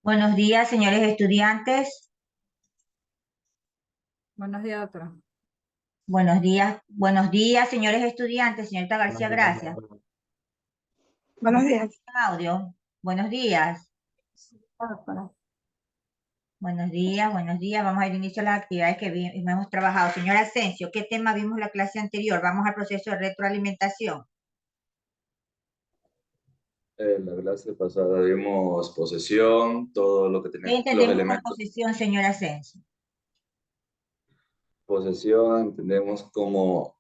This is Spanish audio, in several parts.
Buenos días, señores estudiantes. Buenos días, doctora. Buenos días, señores estudiantes. Señorita García, gracias. Buenos días. Audio. Buenos días. Doctora. Buenos días, buenos días. Vamos a dar inicio a las actividades que hemos trabajado. Señora Asensio, ¿qué tema vimos la clase anterior? Vamos al proceso de retroalimentación. En la clase pasada vimos posesión, todo lo que ¿Qué tenemos, los entendemos por elementos. posesión, señora Asensio? Posesión entendemos como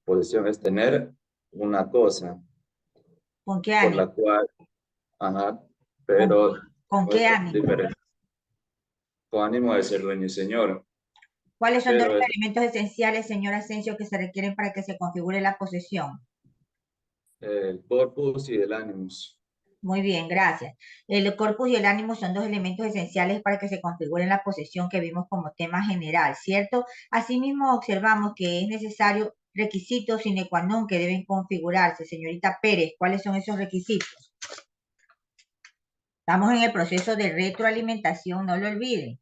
posesión es tener una cosa ¿Con qué por ánimo? la cual, ajá, ¿Con, pero con qué puede ser ánimo? diferente, con ánimo de ser dueño y señor, ¿Cuáles son dos pero es elementos esenciales, señora Asensio, que se requieren para que se configure la posesión? el corpus y el animus. Muy bien, gracias. El corpus y el ánimo son dos elementos esenciales para que se configure la posesión que vimos como tema general, ¿cierto? Asimismo, observamos que es necesario requisitos sine qua non que deben configurarse. Señorita Pérez, ¿cuáles son esos requisitos? Estamos en el proceso de retroalimentación, no lo olviden.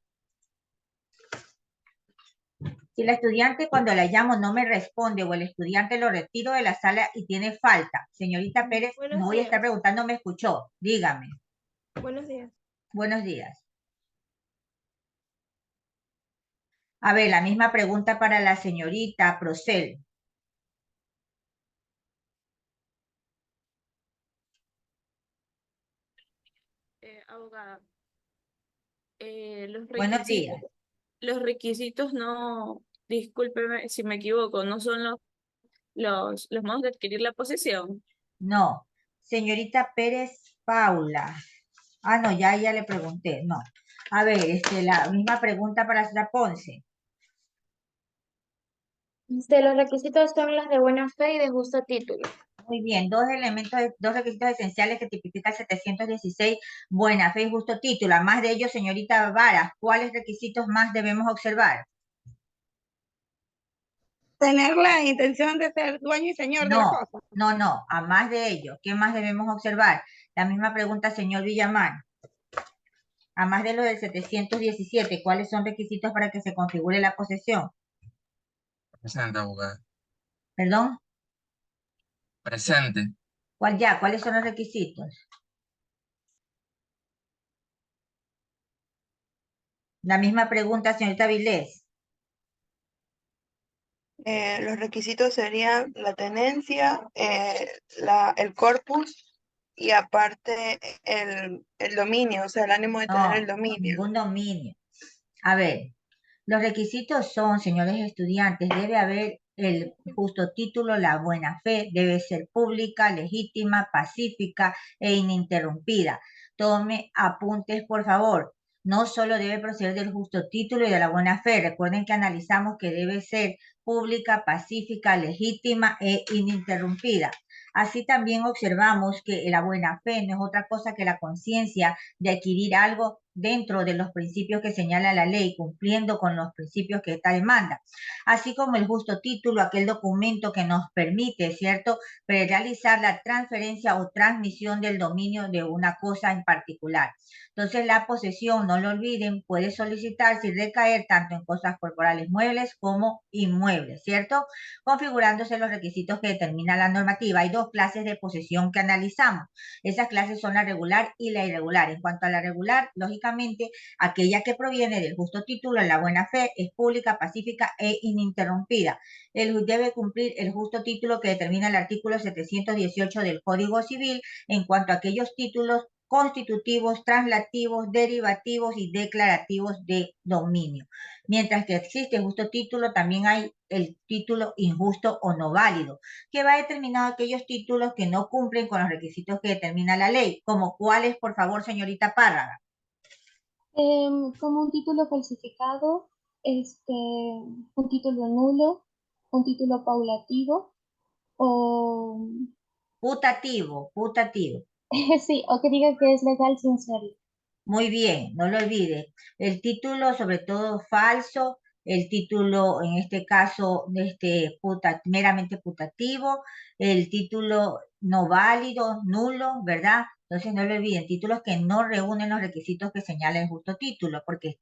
Si la estudiante cuando la llamo no me responde o el estudiante lo retiro de la sala y tiene falta, señorita Pérez, no voy a estar preguntando, me escuchó. Dígame. Buenos días. Buenos días. A ver, la misma pregunta para la señorita Procel. Abogada, Buenos días. los requisitos no, discúlpeme si me equivoco, no son los modos de adquirir la posesión. No. Señorita Pérez Paula. Ah, no, ya le pregunté. No. A ver, la misma pregunta para la señora Ponce. Los requisitos son los de buena fe y de justo título. Muy bien, dos requisitos esenciales que tipifica el 716, buena fe y justo título. Además de ellos, señorita Vara, ¿cuáles requisitos más debemos observar? Tener la intención de ser dueño y señor de la No, cosa. no, a más de ello, ¿qué más debemos observar? La misma pregunta, señor Villamán. A más de lo del 717, ¿cuáles son requisitos para que se configure la posesión? Presente, abogada. ¿Perdón? Presente. ¿Cuáles son los requisitos? La misma pregunta, señorita Vilés. Los requisitos serían la tenencia, el corpus y aparte el dominio, o sea, el ánimo de tener el No, dominio. ningún dominio. A ver, los requisitos son, señores estudiantes, debe haber el justo título, la buena fe, debe ser pública, legítima, pacífica e ininterrumpida. Tome apuntes, por favor. No solo debe proceder del justo título y de la buena fe. Recuerden que analizamos que debe ser pública, pacífica, legítima e ininterrumpida. Así también observamos que la buena fe no es otra cosa que la conciencia de adquirir algo dentro de los principios que señala la ley, cumpliendo con los principios que esta demanda, así como el justo título, aquel documento que nos permite, ¿cierto?, realizar la transferencia o transmisión del dominio de una cosa en particular. Entonces, la posesión, no lo olviden, puede solicitarse y recaer tanto en cosas corporales muebles como inmuebles, ¿cierto? Configurándose los requisitos que determina la normativa. Hay dos clases de posesión que analizamos. Esas clases son la regular y la irregular. En cuanto a la regular, lógicamente, aquella que proviene del justo título, la buena fe, es pública, pacífica e ininterrumpida. Él debe cumplir el justo título que determina el artículo 718 del Código Civil en cuanto a aquellos títulos constitutivos, translativos, derivativos y declarativos de dominio. Mientras que existe el justo título, también hay el título injusto o no válido, que va determinado aquellos títulos que no cumplen con los requisitos que determina la ley, como cuáles, por favor, señorita Párraga. Como un título falsificado, un título nulo, un título paulativo o Putativo. sí, o que diga que es legal sin serlo. Muy bien, no lo olvide. El título, sobre todo falso, el título, en este caso, meramente putativo, el título no válido, nulo, ¿verdad? Entonces no lo olviden, títulos que no reúnen los requisitos que señala el justo título, porque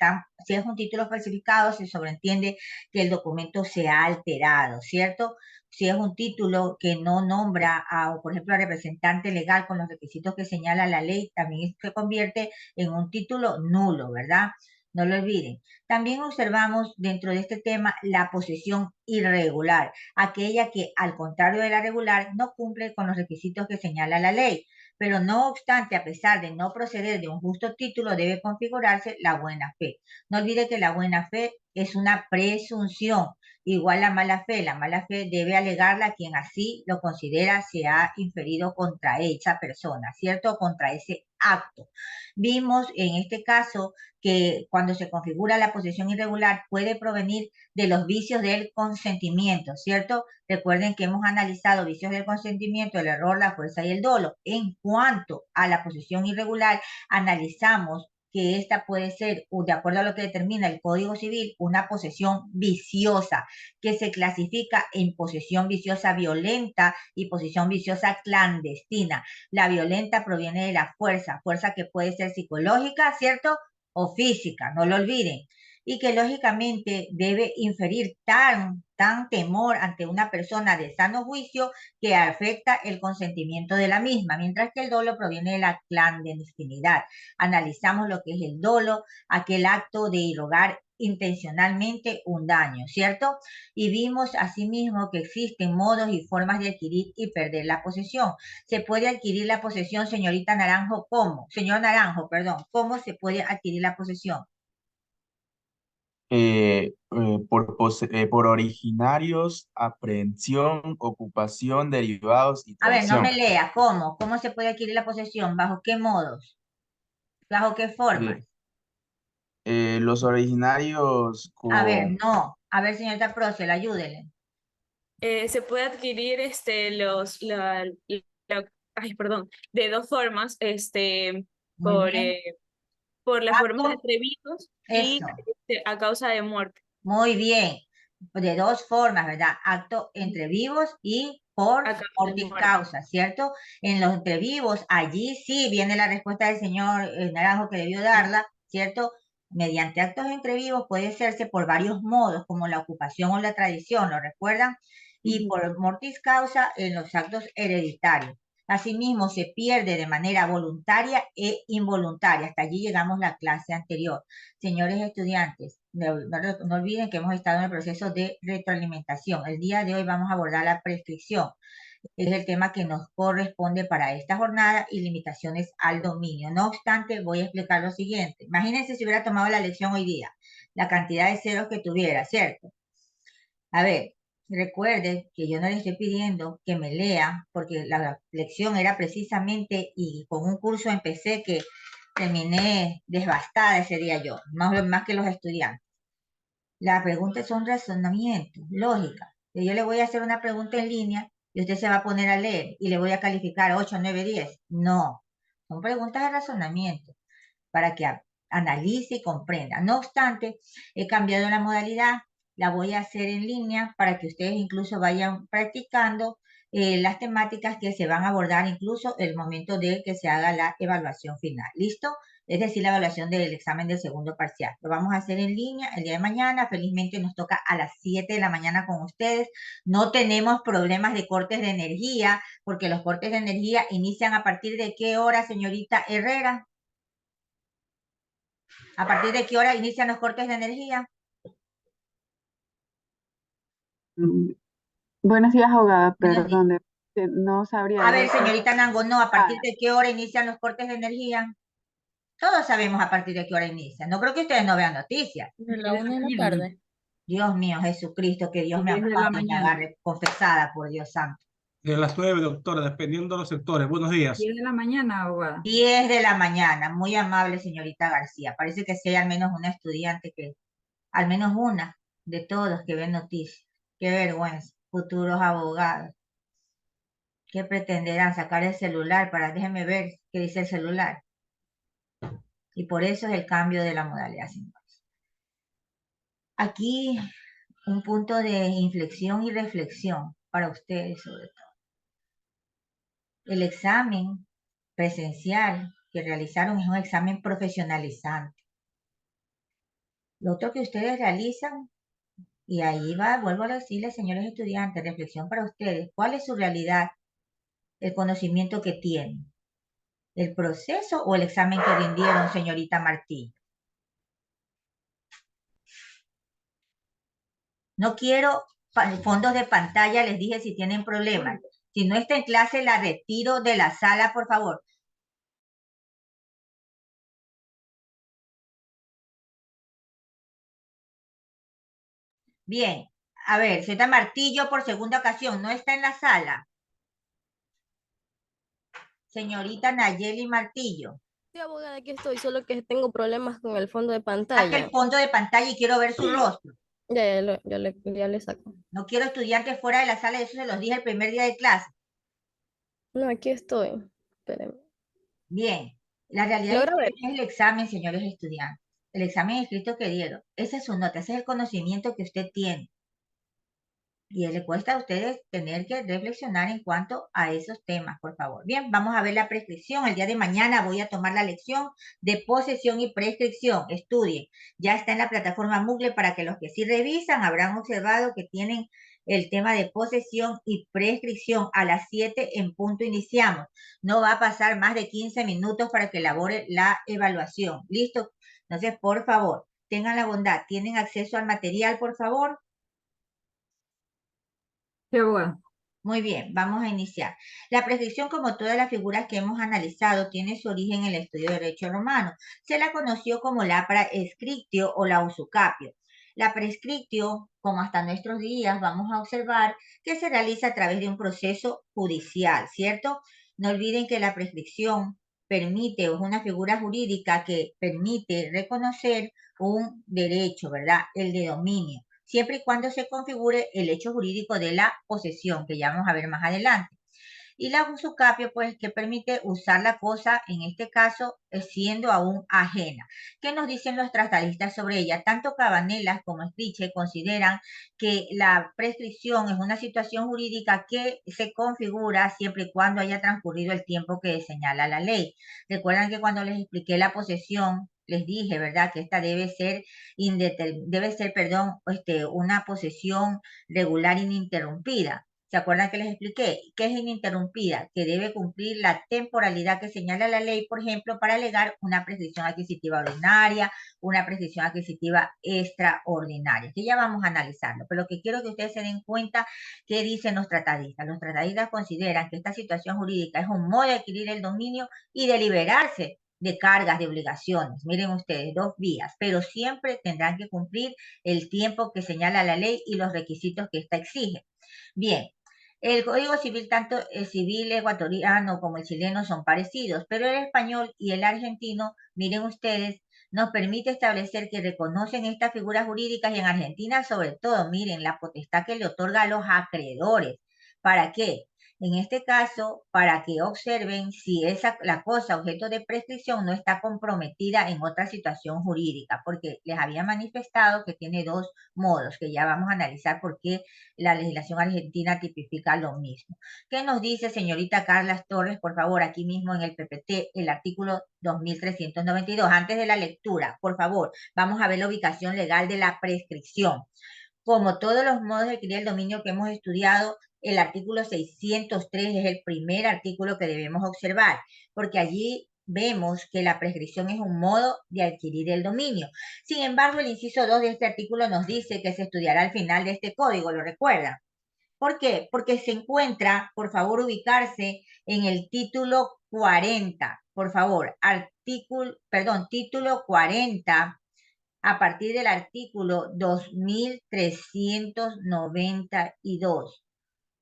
si es un título falsificado, se sobreentiende que el documento se ha alterado, ¿cierto? Si es un título que no nombra a, por ejemplo, al representante legal con los requisitos que señala la ley, también se convierte en un título nulo, ¿verdad? No lo olviden. También observamos dentro de este tema la posesión irregular, aquella que, al contrario de la regular, no cumple con los requisitos que señala la ley. Pero no obstante, a pesar de no proceder de un justo título, debe configurarse la buena fe. No olvide que la buena fe es una presunción, igual la mala fe. La mala fe debe alegarla quien así lo considera se ha inferido contra esa persona, ¿cierto? Contra ese acto. Vimos en este caso que cuando se configura la posesión irregular puede provenir de los vicios del consentimiento, ¿cierto? Recuerden que hemos analizado vicios del consentimiento, el error, la fuerza y el dolo. En cuanto a la posesión irregular, analizamos que esta puede ser, de acuerdo a lo que determina el Código Civil, una posesión viciosa, que se clasifica en posesión viciosa violenta y posesión viciosa clandestina. La violenta proviene de la fuerza, fuerza que puede ser psicológica, ¿cierto? O física, no lo olviden, y que lógicamente debe inferir tan temor ante una persona de sano juicio que afecta el consentimiento de la misma, mientras que el dolo proviene de la clandestinidad. Analizamos lo que es el dolo, aquel acto de irrogar intencionalmente un daño, ¿cierto? Y vimos asimismo que existen modos y formas de adquirir y perder la posesión. Se puede adquirir la posesión, señorita Naranjo, ¿cómo? Señor Naranjo, perdón, ¿cómo se puede adquirir la posesión? Por originarios, aprehensión, ocupación, derivados y A ver, no me traición. lea, ¿cómo? ¿Cómo se puede adquirir la posesión? ¿Bajo qué modos? ¿Bajo qué formas? Eh, los originarios A ver, con... no. A ver, señorita Procel, ayúdele. Se puede adquirir ay, perdón, de dos formas, Muy por, bien. por las formas de Acto, atrevidos y eso. a causa de muerte. Muy bien. De dos formas, ¿verdad? Acto entre vivos y por A causa de mortis muerte. causa, ¿cierto? En los entre vivos, allí sí viene la respuesta del señor Naranjo que debió darla, ¿cierto? Mediante actos entre vivos puede hacerse por varios modos, como la ocupación o la tradición, ¿lo recuerdan? Y Ujú. por mortis causa en los actos hereditarios. Asimismo, se pierde de manera voluntaria e involuntaria. Hasta allí llegamos la clase anterior. Señores estudiantes, no olviden que hemos estado en el proceso de retroalimentación. El día de hoy vamos a abordar la prescripción. Es el tema que nos corresponde para esta jornada y limitaciones al dominio. No obstante, voy a explicar lo siguiente. Imagínense si hubiera tomado la lección hoy día, la cantidad de ceros que tuviera, ¿cierto? A ver, recuerde que yo no le estoy pidiendo que me lea, porque la lección era precisamente, y con un curso empecé que terminé devastada ese día yo, más que los estudiantes. Las preguntas son razonamientos, lógica. Yo le voy a hacer una pregunta en línea y usted se va a poner a leer y le voy a calificar 8, 9, 10. No, son preguntas de razonamiento para que analice y comprenda. No obstante, he cambiado la modalidad, la voy a hacer en línea para que ustedes incluso vayan practicando las temáticas que se van a abordar incluso el momento de que se haga la evaluación final. ¿Listo? Es decir, la evaluación del examen del segundo parcial. Lo vamos a hacer en línea el día de mañana. Felizmente nos toca a las 7 de la mañana con ustedes. No tenemos problemas de cortes de energía, porque los cortes de energía inician a partir de qué hora, señorita Herrera. ¿A partir de qué hora inician los cortes de energía? Mm, Buenos días, abogada. Buenos días. Perdón, no sabría A ver, decir. señorita Nango, no, ¿a partir de qué hora inician los cortes de energía? Todos sabemos a partir de qué hora inician. No creo que ustedes no vean noticias. A la 1 de la tarde. Dios mío, Jesucristo, que Dios me 10 de la ampare y me mañana. agarre confesada por Dios santo. De las 9, doctora, dependiendo de los sectores. Buenos días. 10 de la mañana, abogada. 10 de la mañana, muy amable señorita García. Parece que sea al menos una estudiante al menos una de todos que ven noticias. Qué vergüenza, futuros abogados. ¿Qué pretenderán? Sacar el celular déjeme ver qué dice el celular. Y por eso es el cambio de la modalidad. Aquí un punto de inflexión y reflexión para ustedes sobre todo. El examen presencial que realizaron es un examen profesionalizante. Lo otro que ustedes realizan, y ahí va, vuelvo a decirles, señores estudiantes, reflexión para ustedes, ¿cuál es su realidad, el conocimiento que tienen? ¿El proceso o el examen que rindieron, señorita Martí? No quiero fondos de pantalla, les dije si tienen problemas. Si no está en clase, la retiro de la sala, por favor. Bien, a ver, señorita Martillo por segunda ocasión, ¿no está en la sala? Señorita Nayeli Martillo. Sí, abogada, aquí estoy, solo que tengo problemas con el fondo de Saca pantalla. el fondo de pantalla y quiero ver su rostro. Ya le saco. No quiero estudiantes fuera de la sala, eso se los dije el primer día de clase. No, aquí estoy. Espérenme. Bien, la realidad ¿Logra ver? es el examen, señores estudiantes. El examen escrito que dieron. Esa es su nota, ese es el conocimiento que usted tiene. Y le cuesta a ustedes tener que reflexionar en cuanto a esos temas, por favor. Bien, vamos a ver la prescripción. El día de mañana voy a tomar la lección de posesión y prescripción. Estudien. Ya está en la plataforma Moodle para que los que sí revisan habrán observado que tienen el tema de posesión y prescripción. A las 7 en punto iniciamos. No va a pasar más de 15 minutos para que elabore la evaluación. ¿Listo? Entonces, por favor, tengan la bondad. ¿Tienen acceso al material, por favor? Sí, abogada. Muy bien, vamos a iniciar. La prescripción, como todas las figuras que hemos analizado, tiene su origen en el estudio de derecho romano. Se la conoció como la prescriptio o la usucapio. La prescriptio, como hasta nuestros días, vamos a observar que se realiza a través de un proceso judicial, ¿cierto? No olviden que la prescripción permite, o es una figura jurídica que permite reconocer un derecho, ¿verdad? El de dominio, siempre y cuando se configure el hecho jurídico de la posesión, que ya vamos a ver más adelante. Y la usucapio, pues, que permite usar la cosa, en este caso, siendo aún ajena. ¿Qué nos dicen los tratadistas sobre ella? Tanto Cabanelas como Stritche consideran que la prescripción es una situación jurídica que se configura siempre y cuando haya transcurrido el tiempo que señala la ley. Recuerdan que cuando les expliqué la posesión, les dije, ¿verdad?, que esta debe ser, una posesión regular ininterrumpida. ¿Se acuerdan que les expliqué? ¿Qué es ininterrumpida? Que debe cumplir la temporalidad que señala la ley, por ejemplo, para alegar una prescripción adquisitiva ordinaria, una prescripción adquisitiva extraordinaria, que ya vamos a analizarlo. Pero lo que quiero que ustedes se den cuenta, ¿qué dicen los tratadistas? Los tratadistas consideran que esta situación jurídica es un modo de adquirir el dominio y de liberarse de cargas, de obligaciones. Miren ustedes, dos vías, pero siempre tendrán que cumplir el tiempo que señala la ley y los requisitos que ésta exige. Bien, el Código Civil, tanto el civil ecuatoriano como el chileno son parecidos, pero el español y el argentino, miren ustedes, nos permite establecer que reconocen estas figuras jurídicas y en Argentina sobre todo, miren, la potestad que le otorga a los acreedores. ¿Para qué? En este caso, para que observen si la cosa objeto de prescripción no está comprometida en otra situación jurídica, porque les había manifestado que tiene dos modos, que ya vamos a analizar por qué la legislación argentina tipifica lo mismo. ¿Qué nos dice señorita Carla Torres, por favor, aquí mismo en el PPT, el artículo 2392? Antes de la lectura, por favor, vamos a ver la ubicación legal de la prescripción. Como todos los modos de adquirir el dominio que hemos estudiado, el artículo 603 es el primer artículo que debemos observar, porque allí vemos que la prescripción es un modo de adquirir el dominio. Sin embargo, el inciso 2 de este artículo nos dice que se estudiará al final de este código, ¿lo recuerdan? ¿Por qué? Porque se encuentra, por favor, ubicarse en el título 40. Por favor, título 40, a partir del artículo 2392.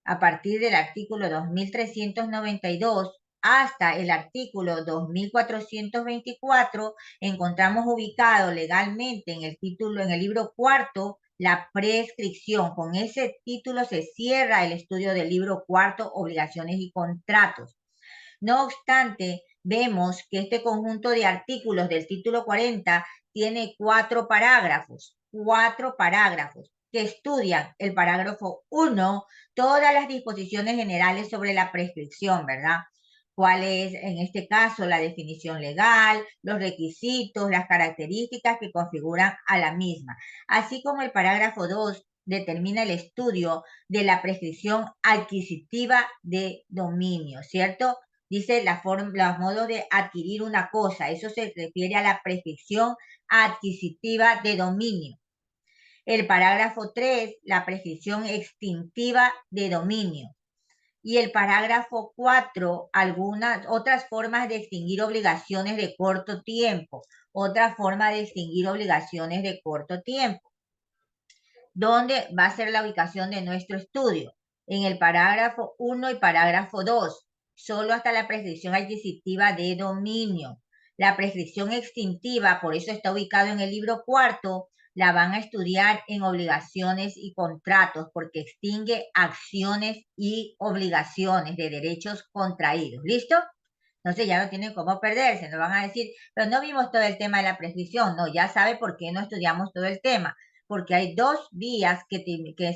A partir del artículo 2392 hasta el artículo 2424, encontramos ubicado legalmente en el título, en el libro cuarto, la prescripción. Con ese título se cierra el estudio del libro cuarto, obligaciones y contratos. No obstante, vemos que este conjunto de artículos del título 40 tiene cuatro parágrafos que estudian el parágrafo 1, todas las disposiciones generales sobre la prescripción, ¿verdad? cuál es, en este caso, la definición legal, los requisitos, las características que configuran a la misma, así como el parágrafo 2 determina el estudio de la prescripción adquisitiva de dominio, ¿cierto? Dice los modos de adquirir una cosa, eso se refiere a la prescripción adquisitiva de dominio. El parágrafo 3, la prescripción extintiva de dominio. Y el parágrafo 4, algunas otras formas de extinguir obligaciones de corto tiempo. Otra forma de extinguir obligaciones de corto tiempo. ¿Dónde va a ser la ubicación de nuestro estudio? En el parágrafo 1 y parágrafo 2. Solo hasta la prescripción adquisitiva de dominio. La prescripción extintiva, por eso está ubicado en el libro cuarto, la van a estudiar en obligaciones y contratos, porque extingue acciones y obligaciones de derechos contraídos. ¿Listo? Entonces ya no tienen cómo perderse, no van a decir, pero no vimos todo el tema de la prescripción. No, ya sabe por qué no estudiamos todo el tema, porque hay dos vías que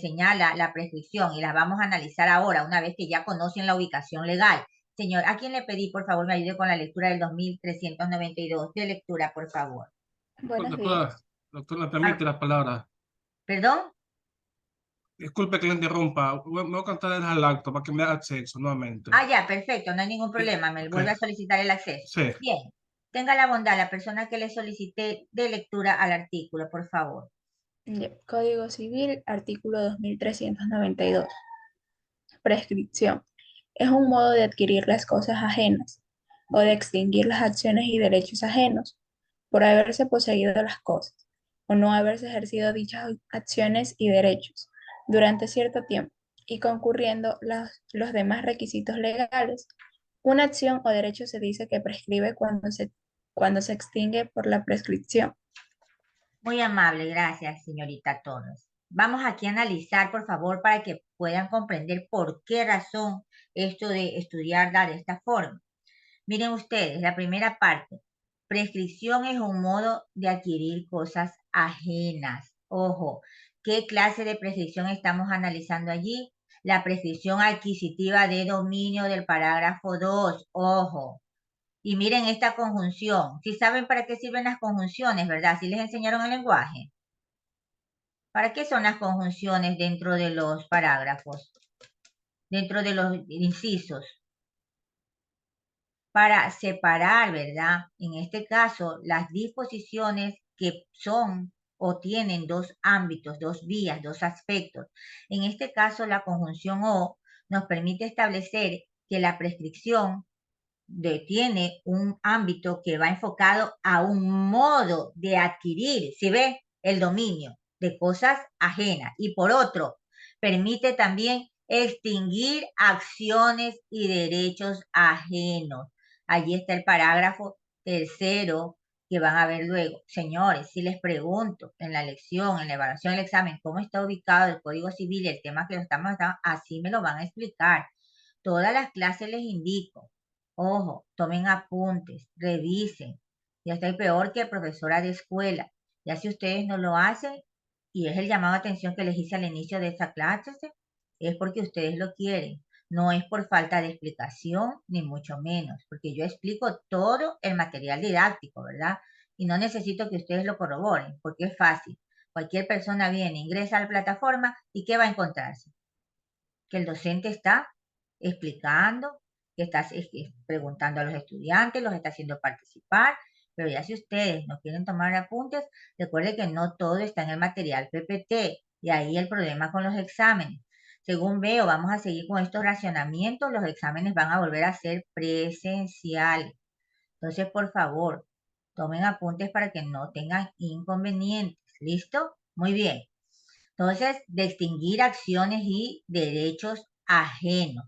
señala la prescripción y las vamos a analizar ahora, una vez que ya conocen la ubicación legal. Señor, ¿a quién le pedí, por favor, me ayude con la lectura del 2392? De lectura, por favor. Buenos Doctora, días. doctora, permite la palabra. ¿Perdón? Disculpe que le interrumpa. Me voy a cantar al acto para que me haga acceso nuevamente. Ah, ya, perfecto, no hay ningún problema, me ok. vuelve a solicitar el acceso. Sí. Bien, tenga la bondad, la persona que le solicité de lectura al artículo, por favor. Código Civil, artículo 2392. Prescripción. Es un modo de adquirir las cosas ajenas o de extinguir las acciones y derechos ajenos por haberse poseído las cosas o no haberse ejercido dichas acciones y derechos durante cierto tiempo y concurriendo los demás requisitos legales. Una acción o derecho se dice que prescribe cuando se extingue por la prescripción. Muy amable, gracias, señorita Torres. Vamos aquí a analizar, por favor, para que puedan comprender por qué razón esto de estudiar de esta forma. Miren ustedes, la primera parte. Prescripción es un modo de adquirir cosas ajenas. Ojo, ¿qué clase de prescripción estamos analizando allí? La prescripción adquisitiva de dominio del parágrafo 2. Ojo. Y miren esta conjunción. ¿Sí saben para qué sirven las conjunciones, verdad? ¿Sí les enseñaron el lenguaje? ¿Para qué son las conjunciones dentro de los parágrafos? Dentro de los incisos. Para separar, ¿verdad? En este caso, las disposiciones que son o tienen dos ámbitos, dos vías, dos aspectos. En este caso, la conjunción o nos permite establecer que la prescripción tiene un ámbito que va enfocado a un modo de adquirir, ¿sí ve? El dominio de cosas ajenas. Y por otro, permite también extinguir acciones y derechos ajenos. Allí está el parágrafo tercero que van a ver luego. Señores, si les pregunto en la lección, en la evaluación del examen, cómo está ubicado el Código Civil, el tema que lo estamos dando, así me lo van a explicar. Todas las clases les indico. Ojo, tomen apuntes, revisen. Ya estoy peor que profesora de escuela. Ya si ustedes no lo hacen, y es el llamado de atención que les hice al inicio de esta clase, es porque ustedes lo quieren. No es por falta de explicación, ni mucho menos, porque yo explico todo el material didáctico, ¿verdad? Y no necesito que ustedes lo corroboren, porque es fácil. Cualquier persona viene, ingresa a la plataforma y ¿qué va a encontrarse? Que el docente está explicando, que está preguntando a los estudiantes, los está haciendo participar, pero ya si ustedes no quieren tomar apuntes, recuerden que no todo está en el material PPT, y ahí el problema con los exámenes. Según veo, vamos a seguir con estos racionamientos, los exámenes van a volver a ser presenciales. Entonces, por favor, tomen apuntes para que no tengan inconvenientes. ¿Listo? Muy bien. Entonces, de extinguir acciones y derechos ajenos.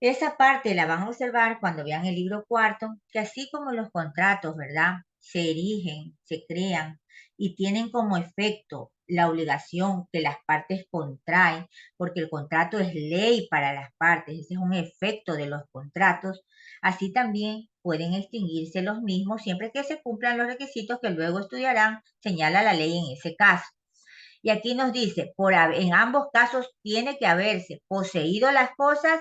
Esa parte la van a observar cuando vean el libro cuarto, que así como los contratos, ¿verdad? Se erigen, se crean y tienen como efecto la obligación que las partes contraen, porque el contrato es ley para las partes, ese es un efecto de los contratos. Así también pueden extinguirse los mismos siempre que se cumplan los requisitos que luego estudiarán, señala la ley en ese caso. Y aquí nos dice, en ambos casos tiene que haberse poseído las cosas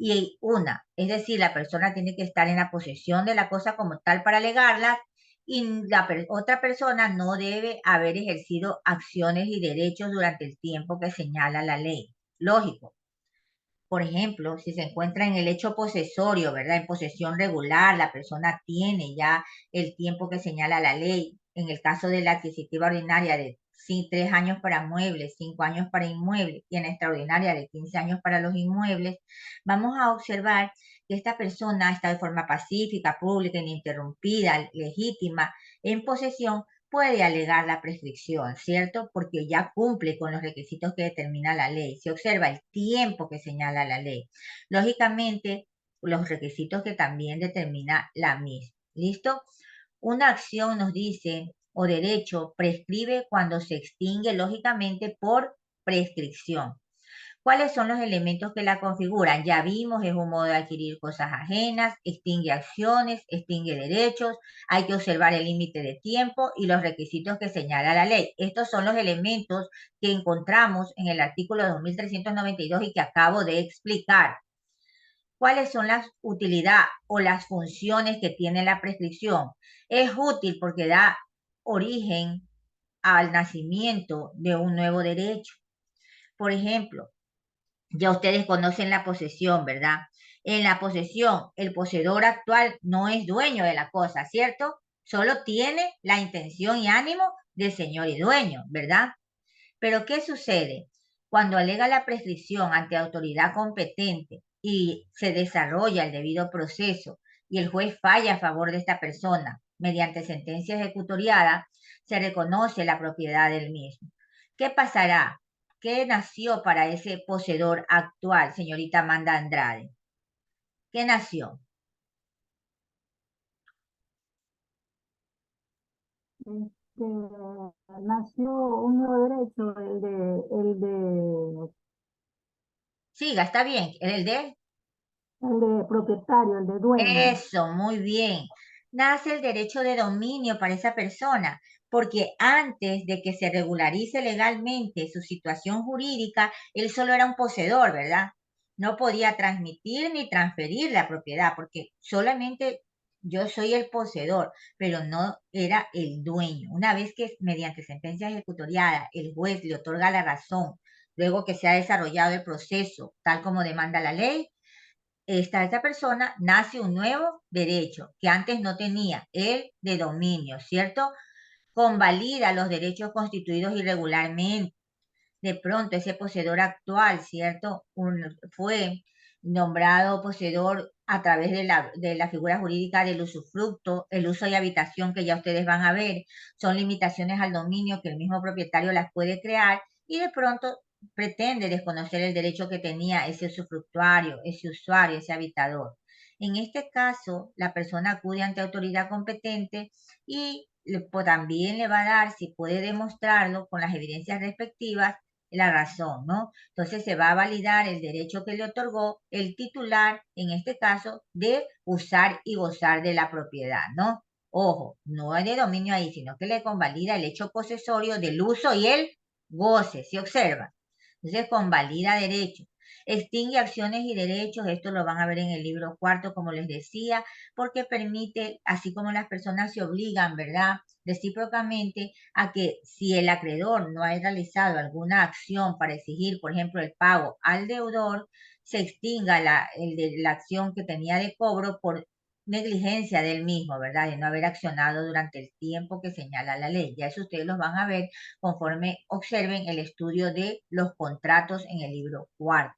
y una, es decir, la persona tiene que estar en la posesión de la cosa como tal para alegarla y la otra persona no debe haber ejercido acciones y derechos durante el tiempo que señala la ley. Lógico. Por ejemplo, si se encuentra en el hecho posesorio, ¿verdad? En posesión regular, la persona tiene ya el tiempo que señala la ley. En el caso de la adquisitiva ordinaria de 3 años para muebles, 5 años para inmuebles y en la extraordinaria de 15 años para los inmuebles, vamos a observar que esta persona está de forma pacífica, pública, ininterrumpida, legítima, en posesión, puede alegar la prescripción, ¿cierto? Porque ya cumple con los requisitos que determina la ley. Se observa el tiempo que señala la ley. Lógicamente, los requisitos que también determina la misma. ¿Listo? Una acción nos dice, o derecho, prescribe cuando se extingue, lógicamente, por prescripción. ¿Cuáles son los elementos que la configuran? Ya vimos, es un modo de adquirir cosas ajenas, extingue acciones, extingue derechos, hay que observar el límite de tiempo y los requisitos que señala la ley. Estos son los elementos que encontramos en el artículo 2392 y que acabo de explicar. ¿Cuáles son las utilidades o las funciones que tiene la prescripción? Es útil porque da origen al nacimiento de un nuevo derecho. Por ejemplo, ya ustedes conocen la posesión, ¿verdad? En la posesión, el poseedor actual no es dueño de la cosa, ¿cierto? Solo tiene la intención y ánimo de señor y dueño, ¿verdad? Pero ¿qué sucede? Cuando alega la prescripción ante autoridad competente y se desarrolla el debido proceso y el juez falla a favor de esta persona mediante sentencia ejecutoriada, se reconoce la propiedad del mismo. ¿Qué pasará? ¿Qué nació para ese poseedor actual, señorita Amanda Andrade? ¿Qué nació? Nació un nuevo derecho, Siga, está bien. el de propietario, el de dueño. Eso, muy bien. Nace el derecho de dominio para esa persona, porque antes de que se regularice legalmente su situación jurídica, él solo era un poseedor, ¿verdad? No podía transmitir ni transferir la propiedad, porque solamente yo soy el poseedor, pero no era el dueño. Una vez que mediante sentencia ejecutoriada el juez le otorga la razón, luego que se ha desarrollado el proceso tal como demanda la ley, esta persona nace un nuevo derecho que antes no tenía, el de dominio, ¿cierto? Convalida los derechos constituidos irregularmente. De pronto ese poseedor actual, ¿cierto? Fue nombrado poseedor a través de la figura jurídica del usufructo, el uso y habitación que ya ustedes van a ver, son limitaciones al dominio que el mismo propietario las puede crear y de pronto pretende desconocer el derecho que tenía ese usufructuario, ese usuario, ese habitador. En este caso, la persona acude ante autoridad competente y también le va a dar, si puede demostrarlo con las evidencias respectivas, la razón, ¿no? Entonces se va a validar el derecho que le otorgó el titular, en este caso, de usar y gozar de la propiedad, ¿no? Ojo, no es de dominio ahí, sino que le convalida el hecho posesorio del uso y el goce, ¿se observa? Entonces convalida derechos. Extingue acciones y derechos, esto lo van a ver en el libro cuarto, como les decía, porque permite, así como las personas se obligan, ¿verdad?, recíprocamente a que si el acreedor no ha realizado alguna acción para exigir, por ejemplo, el pago al deudor, se extinga la acción que tenía de cobro por negligencia del mismo, ¿verdad?, de no haber accionado durante el tiempo que señala la ley. Ya eso ustedes los van a ver conforme observen el estudio de los contratos en el libro cuarto.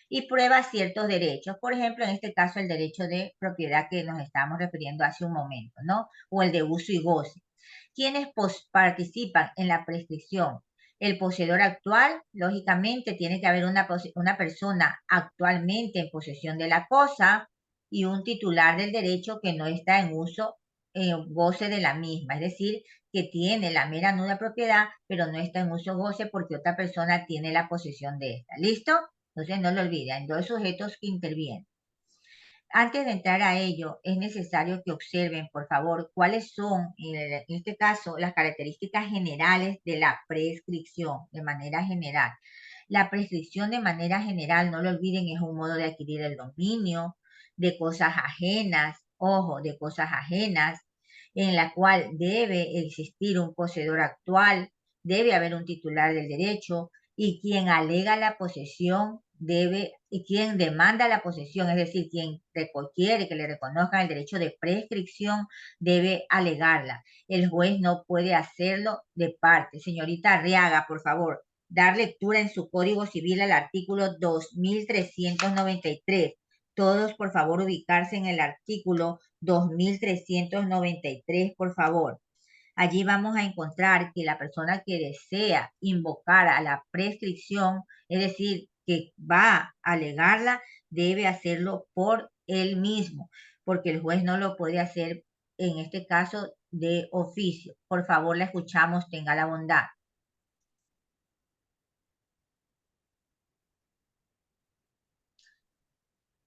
Y prueba ciertos derechos, por ejemplo, en este caso el derecho de propiedad que nos estábamos refiriendo hace un momento, ¿no? O el de uso y goce. ¿Quiénes participan en la prescripción? El poseedor actual, lógicamente, tiene que haber una persona actualmente en posesión de la cosa y un titular del derecho que no está en uso, goce de la misma, es decir, que tiene la mera nuda propiedad, pero no está en uso goce porque otra persona tiene la posesión de esta. ¿Listo? Entonces no lo olviden, hay dos sujetos que intervienen. Antes de entrar a ello, es necesario que observen, por favor, cuáles son, en este caso, las características generales de la prescripción, de manera general. La prescripción de manera general, no lo olviden, es un modo de adquirir el dominio de cosas ajenas, ojo, de cosas ajenas, en la cual debe existir un poseedor actual, debe haber un titular del derecho y quien alega la posesión y quien demanda la posesión, es decir, quien quiere que le reconozcan el derecho de prescripción, debe alegarla. El juez no puede hacerlo de parte. Señorita Arriaga, por favor, dar lectura en su Código Civil al artículo 2393. Todos, por favor, ubicarse en el artículo 2393, por favor. Allí vamos a encontrar que la persona que desea invocar a la prescripción, es decir, que va a alegarla, debe hacerlo por él mismo, porque el juez no lo puede hacer en este caso de oficio. Por favor, la escuchamos, tenga la bondad.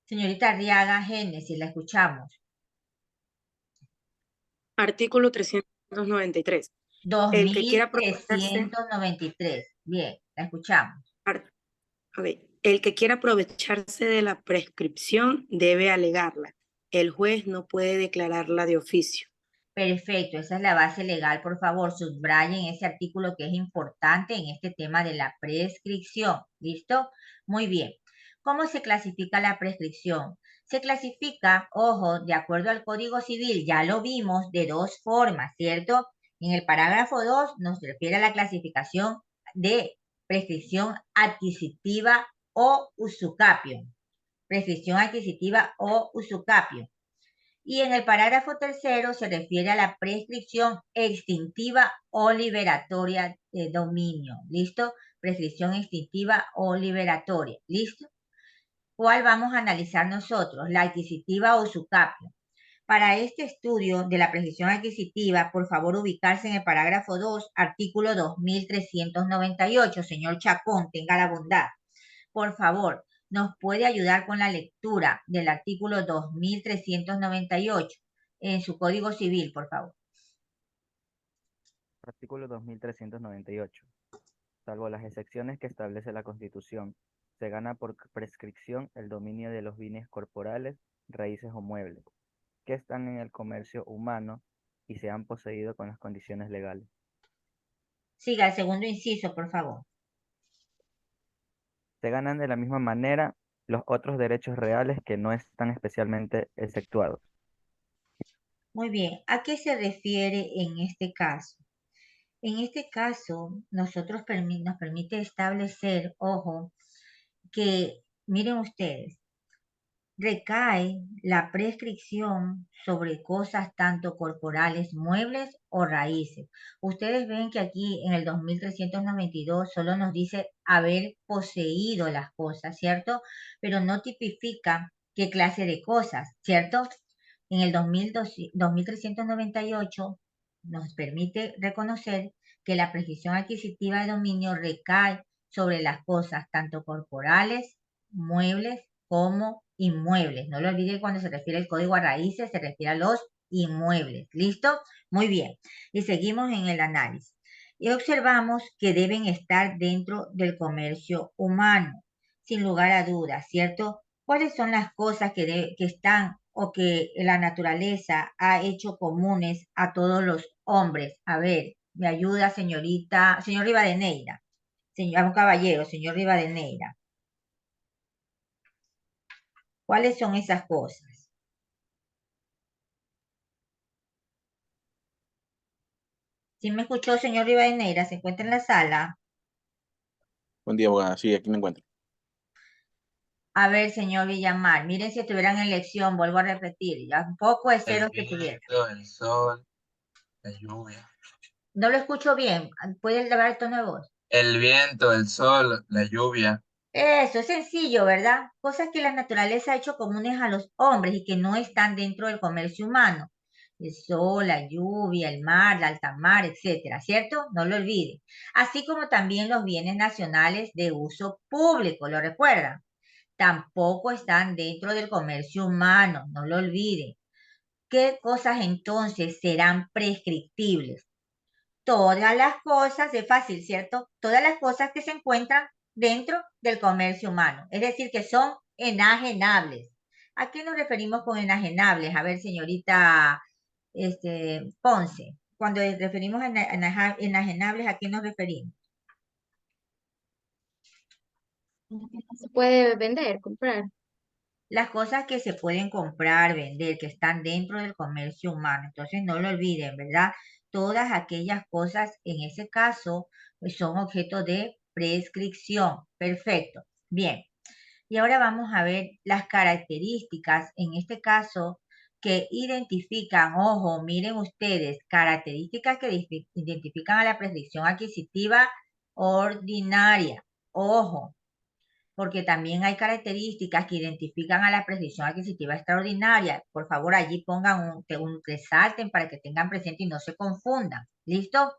Señorita Arriaga Génesis, la escuchamos. Artículo 393. El que quiera aprovecharse, 2393. Bien, la escuchamos. a ver, el que quiera aprovecharse de la prescripción debe alegarla. El juez no puede declararla de oficio. Perfecto, esa es la base legal. Por favor, subrayen ese artículo que es importante en este tema de la prescripción. ¿Listo? Muy bien. ¿Cómo se clasifica la prescripción? Se clasifica, ojo, de acuerdo al Código Civil, ya lo vimos, de dos formas, ¿cierto? En el parágrafo 2 nos refiere a la clasificación de prescripción adquisitiva o usucapio. Prescripción adquisitiva o usucapio. Y en el parágrafo 3 se refiere a la prescripción extintiva o liberatoria de dominio. ¿Listo? Prescripción extintiva o liberatoria. ¿Listo? ¿Cuál vamos a analizar nosotros? La adquisitiva o usucapio. Para este estudio de la prescripción adquisitiva, por favor ubicarse en el parágrafo 2, artículo 2398. Señor Chacón, tenga la bondad. Por favor, nos puede ayudar con la lectura del artículo 2398 en su Código Civil, por favor. Artículo 2398. Salvo las excepciones que establece la Constitución, se gana por prescripción el dominio de los bienes corporales, raíces o muebles, que están en el comercio humano y se han poseído con las condiciones legales. Siga el segundo inciso, por favor. Se ganan de la misma manera los otros derechos reales que no están especialmente exceptuados. Muy bien, ¿a qué se refiere en este caso? En este caso, nos permite establecer, ojo, que miren ustedes, recae la prescripción sobre cosas tanto corporales, muebles o raíces. Ustedes ven que aquí en el 2392 solo nos dice haber poseído las cosas, ¿cierto? Pero no tipifica qué clase de cosas, ¿cierto? En el 2398 nos permite reconocer que la prescripción adquisitiva de dominio recae sobre las cosas tanto corporales, muebles como inmuebles. No lo olviden, cuando se refiere al código a raíces, se refiere a los inmuebles. ¿Listo? Muy bien. Y seguimos en el análisis. Y observamos que deben estar dentro del comercio humano, sin lugar a dudas, ¿cierto? ¿Cuáles son las cosas que están o que la naturaleza ha hecho comunes a todos los hombres? A ver, me ayuda, señor Rivadeneira. Un caballero, señor Rivadeneira. ¿Cuáles son esas cosas? ¿Sí me escuchó, señor Rivadeneira? ¿Se encuentra en la sala? Buen día, abogada. Sí, aquí me encuentro. A ver, señor Villamar, miren si estuvieran en lección, vuelvo a repetir, ya un poco de cero que tuvieran. El sol, la lluvia. No lo escucho bien, ¿puede elevar el tono de voz? El viento, el sol, la lluvia. Eso es sencillo, ¿verdad? Cosas que la naturaleza ha hecho comunes a los hombres y que no están dentro del comercio humano. El sol, la lluvia, el mar, la alta mar, etcétera, ¿cierto? No lo olviden. Así como también los bienes nacionales de uso público, ¿lo recuerdan? Tampoco están dentro del comercio humano, no lo olviden. ¿Qué cosas entonces serán prescriptibles? Todas las cosas, es fácil, ¿cierto? Todas las cosas que se encuentran dentro del comercio humano. Es decir, que son enajenables. ¿A qué nos referimos con enajenables? A ver, señorita Ponce, cuando referimos a enajenables, ¿a qué nos referimos? Se puede vender, comprar. Las cosas que se pueden comprar, vender, que están dentro del comercio humano. Entonces, no lo olviden, ¿verdad? Todas aquellas cosas, en ese caso, pues, son objeto de prescripción. Perfecto. Bien. Y ahora vamos a ver las características, en este caso, que identifican, ojo, miren ustedes, características que identifican a la prescripción adquisitiva ordinaria. Ojo, porque también hay características que identifican a la prescripción adquisitiva extraordinaria. Por favor, allí pongan resalten para que tengan presente y no se confundan. ¿Listo?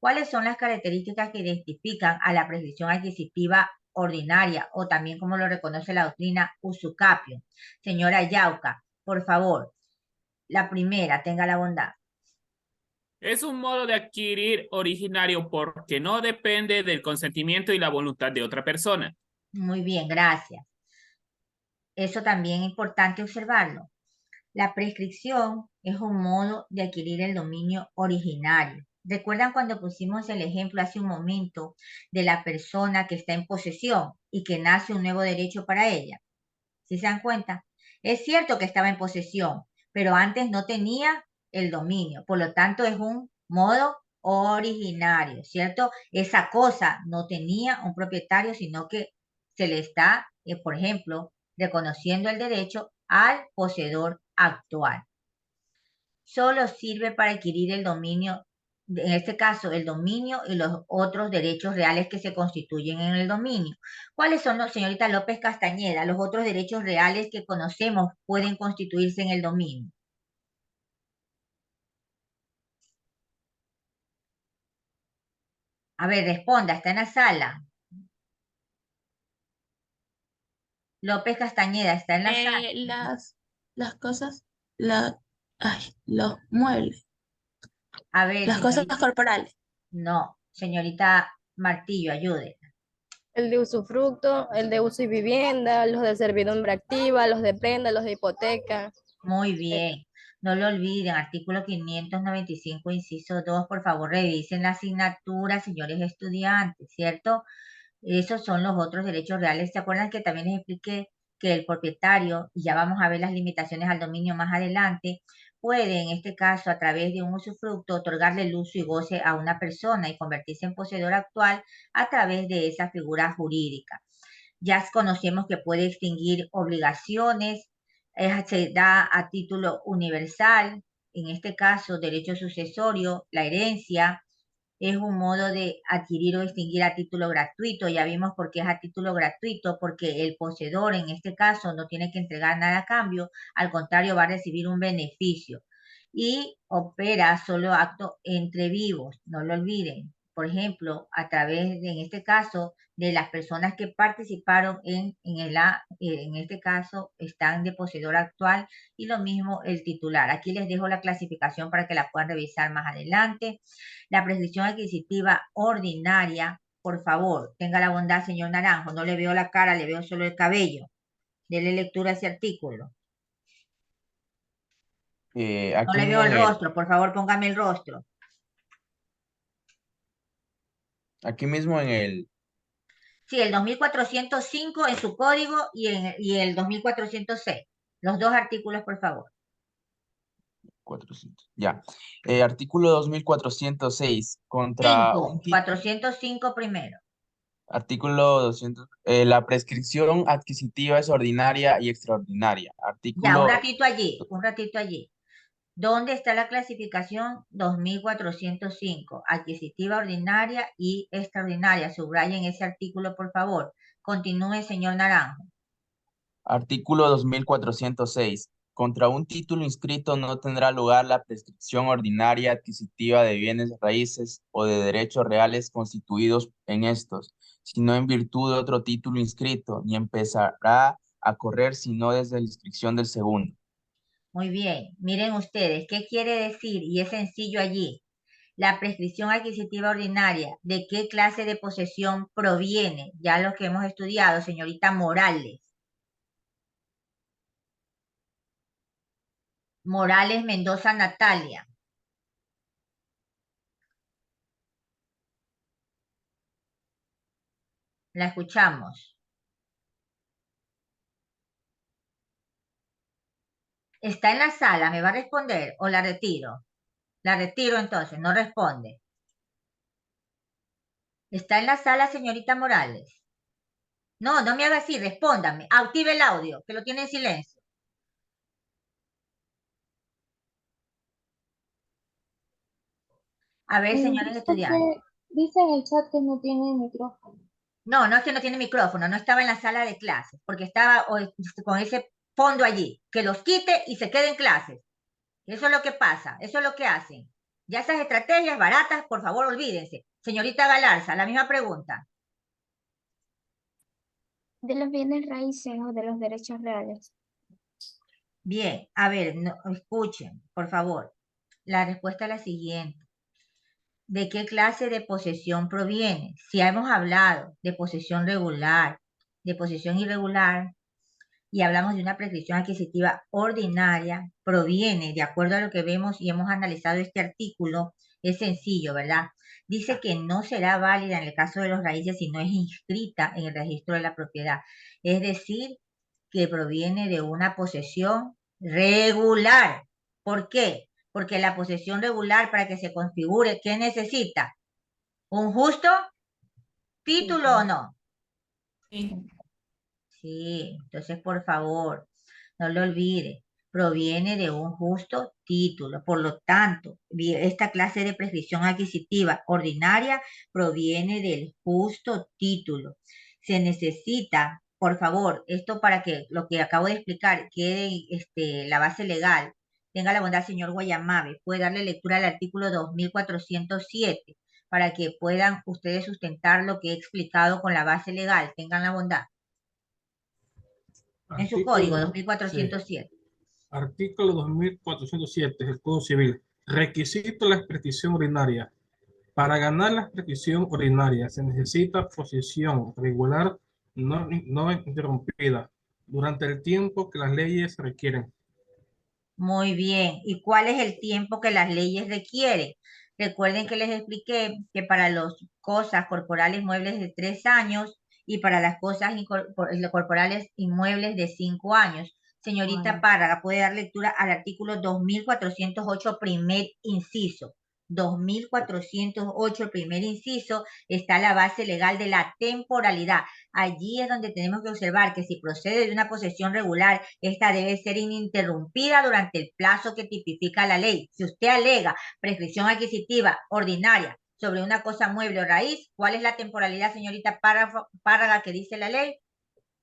¿Cuáles son las características que identifican a la prescripción adquisitiva ordinaria o también como lo reconoce la doctrina usucapio? Señora Yauca, por favor, la primera, tenga la bondad. Es un modo de adquirir originario porque no depende del consentimiento y la voluntad de otra persona. Muy bien, gracias. Eso también es importante observarlo. La prescripción es un modo de adquirir el dominio originario. ¿Recuerdan cuando pusimos el ejemplo hace un momento de la persona que está en posesión y que nace un nuevo derecho para ella? ¿Sí se dan cuenta? Es cierto que estaba en posesión, pero antes no tenía el dominio. Por lo tanto, es un modo originario, ¿cierto? Esa cosa no tenía un propietario, sino que se le está, por ejemplo, reconociendo el derecho al poseedor actual. Solo sirve para adquirir el dominio, en este caso, el dominio y los otros derechos reales que se constituyen en el dominio. ¿Cuáles son, señorita López Castañeda, los otros derechos reales que conocemos pueden constituirse en el dominio? A ver, responda, está en la sala. López Castañeda, está en la sala. Las cosas, los muebles, A ver, las cosas corporales. No, señorita Martillo, ayude. El de usufructo, el de uso y vivienda, los de servidumbre activa, los de prenda, los de hipoteca. Muy bien. No lo olviden, artículo 595, inciso 2, por favor revisen la asignatura, señores estudiantes, ¿cierto? Esos son los otros derechos reales. ¿Se acuerdan que también les expliqué que el propietario, y ya vamos a ver las limitaciones al dominio más adelante, puede, en este caso, a través de un usufructo, otorgarle el uso y goce a una persona y convertirse en poseedor actual a través de esa figura jurídica? Ya conocemos que puede extinguir obligaciones, se da a título universal, en este caso, derecho sucesorio, la herencia, es un modo de adquirir o extinguir a título gratuito. Ya vimos por qué es a título gratuito, porque el poseedor en este caso no tiene que entregar nada a cambio, al contrario va a recibir un beneficio. Y opera solo acto entre vivos, no lo olviden. Por ejemplo, a través de, en este caso, de las personas que participaron en este caso, están de poseedor actual y lo mismo el titular. Aquí les dejo la clasificación para que la puedan revisar más adelante. La prescripción adquisitiva ordinaria, por favor, tenga la bondad, señor Naranjo, no le veo la cara, le veo solo el cabello. Dele lectura a ese artículo. No Aquí le veo el en el, rostro, por favor, póngame el rostro. aquí mismo en el Sí, el 2405 en su código y el 2406. Los dos artículos, por favor. 400, ya. Artículo 2406 contra 5, 405 primero. artículo 200. La prescripción adquisitiva es ordinaria y extraordinaria. Ya, Artículo un ratito allí. ¿Dónde está la clasificación 2405? Adquisitiva ordinaria y extraordinaria. Subrayen ese artículo, por favor. Continúe, señor Naranjo. Artículo 2406. Contra un título inscrito no tendrá lugar la prescripción ordinaria adquisitiva de bienes raíces o de derechos reales constituidos en estos, sino en virtud de otro título inscrito, ni empezará a correr sino desde la inscripción del segundo. Muy bien. Miren ustedes, ¿qué quiere decir? Y es sencillo allí. La prescripción adquisitiva ordinaria, ¿de qué clase de posesión proviene? Ya lo que hemos estudiado, señorita Morales. Morales Mendoza Natalia. La escuchamos. ¿Está en la sala? ¿Me va a responder o la retiro? La retiro entonces, no responde. ¿Está en la sala, señorita Morales? No, no me haga así, respóndame. Active el audio, que lo tiene en silencio. A ver, señores estudiantes. Dice en el chat que no tiene micrófono. No, no es que no tiene micrófono, no estaba en la sala de clases, porque estaba con ese fondo allí. Que los quite y se quede en clases. Eso es lo que pasa, eso es lo que hacen. Ya esas estrategias baratas, por favor, olvídense. Señorita Galarza, la misma pregunta. De los bienes raíces o de los derechos reales. Bien, a ver, escuchen, por favor. La respuesta es la siguiente. ¿De qué clase de posesión proviene? Si hemos hablado de posesión regular, de posesión irregular, y hablamos de una prescripción adquisitiva ordinaria, proviene, de acuerdo a lo que vemos y hemos analizado este artículo, es sencillo, ¿verdad? Dice que no será válida en el caso de los raíces si no es inscrita en el registro de la propiedad. Es decir, que proviene de una posesión regular. ¿Por qué? Porque la posesión regular, para que se configure, ¿qué necesita? ¿Un justo título o no? Sí, entonces por favor, no lo olvide, proviene de un justo título. Por lo tanto, esta clase de prescripción adquisitiva ordinaria proviene del justo título. Se necesita, por favor, esto para que lo que acabo de explicar quede la base legal. Tenga la bondad, señor Guayamabe, puede darle lectura al artículo 2407 para que puedan ustedes sustentar lo que he explicado con la base legal. Tengan la bondad. En su código 2407. Sí. Artículo 2407 del Código Civil. Requisito de la prescripción ordinaria. Para ganar la prescripción ordinaria se necesita posesión regular no interrumpida durante el tiempo que las leyes requieren. Muy bien. ¿Y cuál es el tiempo que las leyes requieren? Recuerden que les expliqué que para las cosas corporales muebles de 3 años y para las cosas corporales inmuebles de 5 años. Señorita Párraga, puede dar lectura al artículo 2408, primer inciso. 2408, primer inciso, está la base legal de la temporalidad. Allí es donde tenemos que observar que si procede de una posesión regular, esta debe ser ininterrumpida durante el plazo que tipifica la ley. Si usted alega prescripción adquisitiva ordinaria sobre una cosa mueble o raíz, ¿cuál es la temporalidad, señorita Párraga, que dice la ley?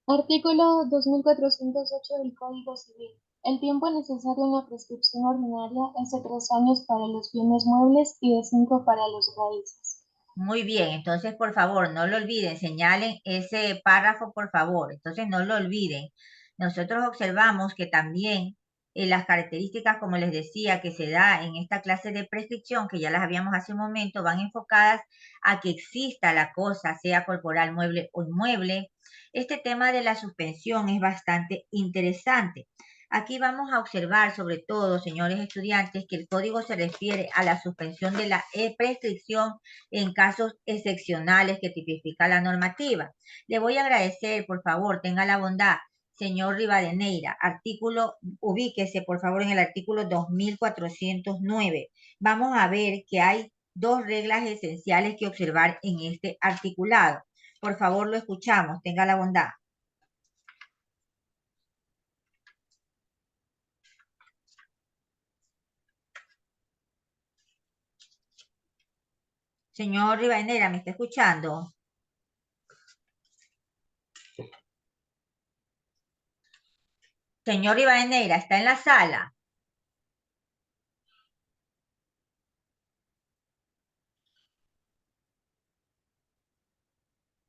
Artículo 2408 del Código Civil. El tiempo necesario en la prescripción ordinaria es de 3 años para los bienes muebles y de 5 para los raíces. Muy bien, entonces por favor, no lo olviden, señalen ese párrafo, por favor. Entonces no lo olviden. Nosotros observamos que también las características, como les decía, que se da en esta clase de prescripción, que ya las habíamos hace un momento, van enfocadas a que exista la cosa, sea corporal, mueble o inmueble. Este tema de la suspensión es bastante interesante. Aquí vamos a observar, sobre todo, señores estudiantes, que el código se refiere a la suspensión de la prescripción en casos excepcionales que tipifica la normativa. Le voy a agradecer, por favor, tenga la bondad, señor Rivadeneira, ubíquese, por favor, en el artículo 2409. Vamos a ver que hay 2 reglas esenciales que observar en este articulado. Por favor, lo escuchamos, tenga la bondad. Señor Rivadeneira, ¿me está escuchando? Señor Rivadeneira, ¿está en la sala?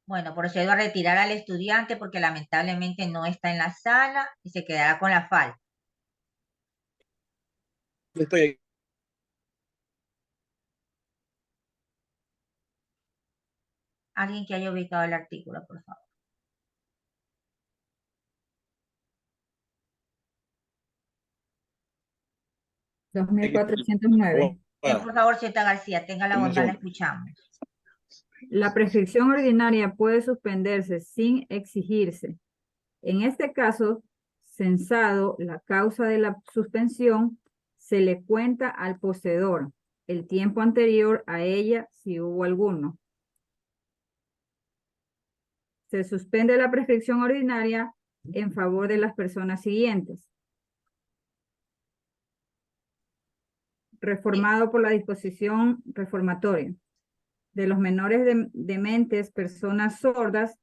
Bueno, procedo a retirar al estudiante porque lamentablemente no está en la sala y se quedará con la falta. Estoy Alguien que haya ubicado el artículo, por favor. Dos mil cuatrocientos nueve. Por favor, señorita García, tenga la bondad, la escuchamos. La prescripción ordinaria puede suspenderse sin exigirse. En este caso, censado la causa de la suspensión, se le cuenta al poseedor el tiempo anterior a ella si hubo alguno. Se suspende la prescripción ordinaria en favor de las personas siguientes. Reformado por la disposición reformatoria. De los menores dementes, personas sordas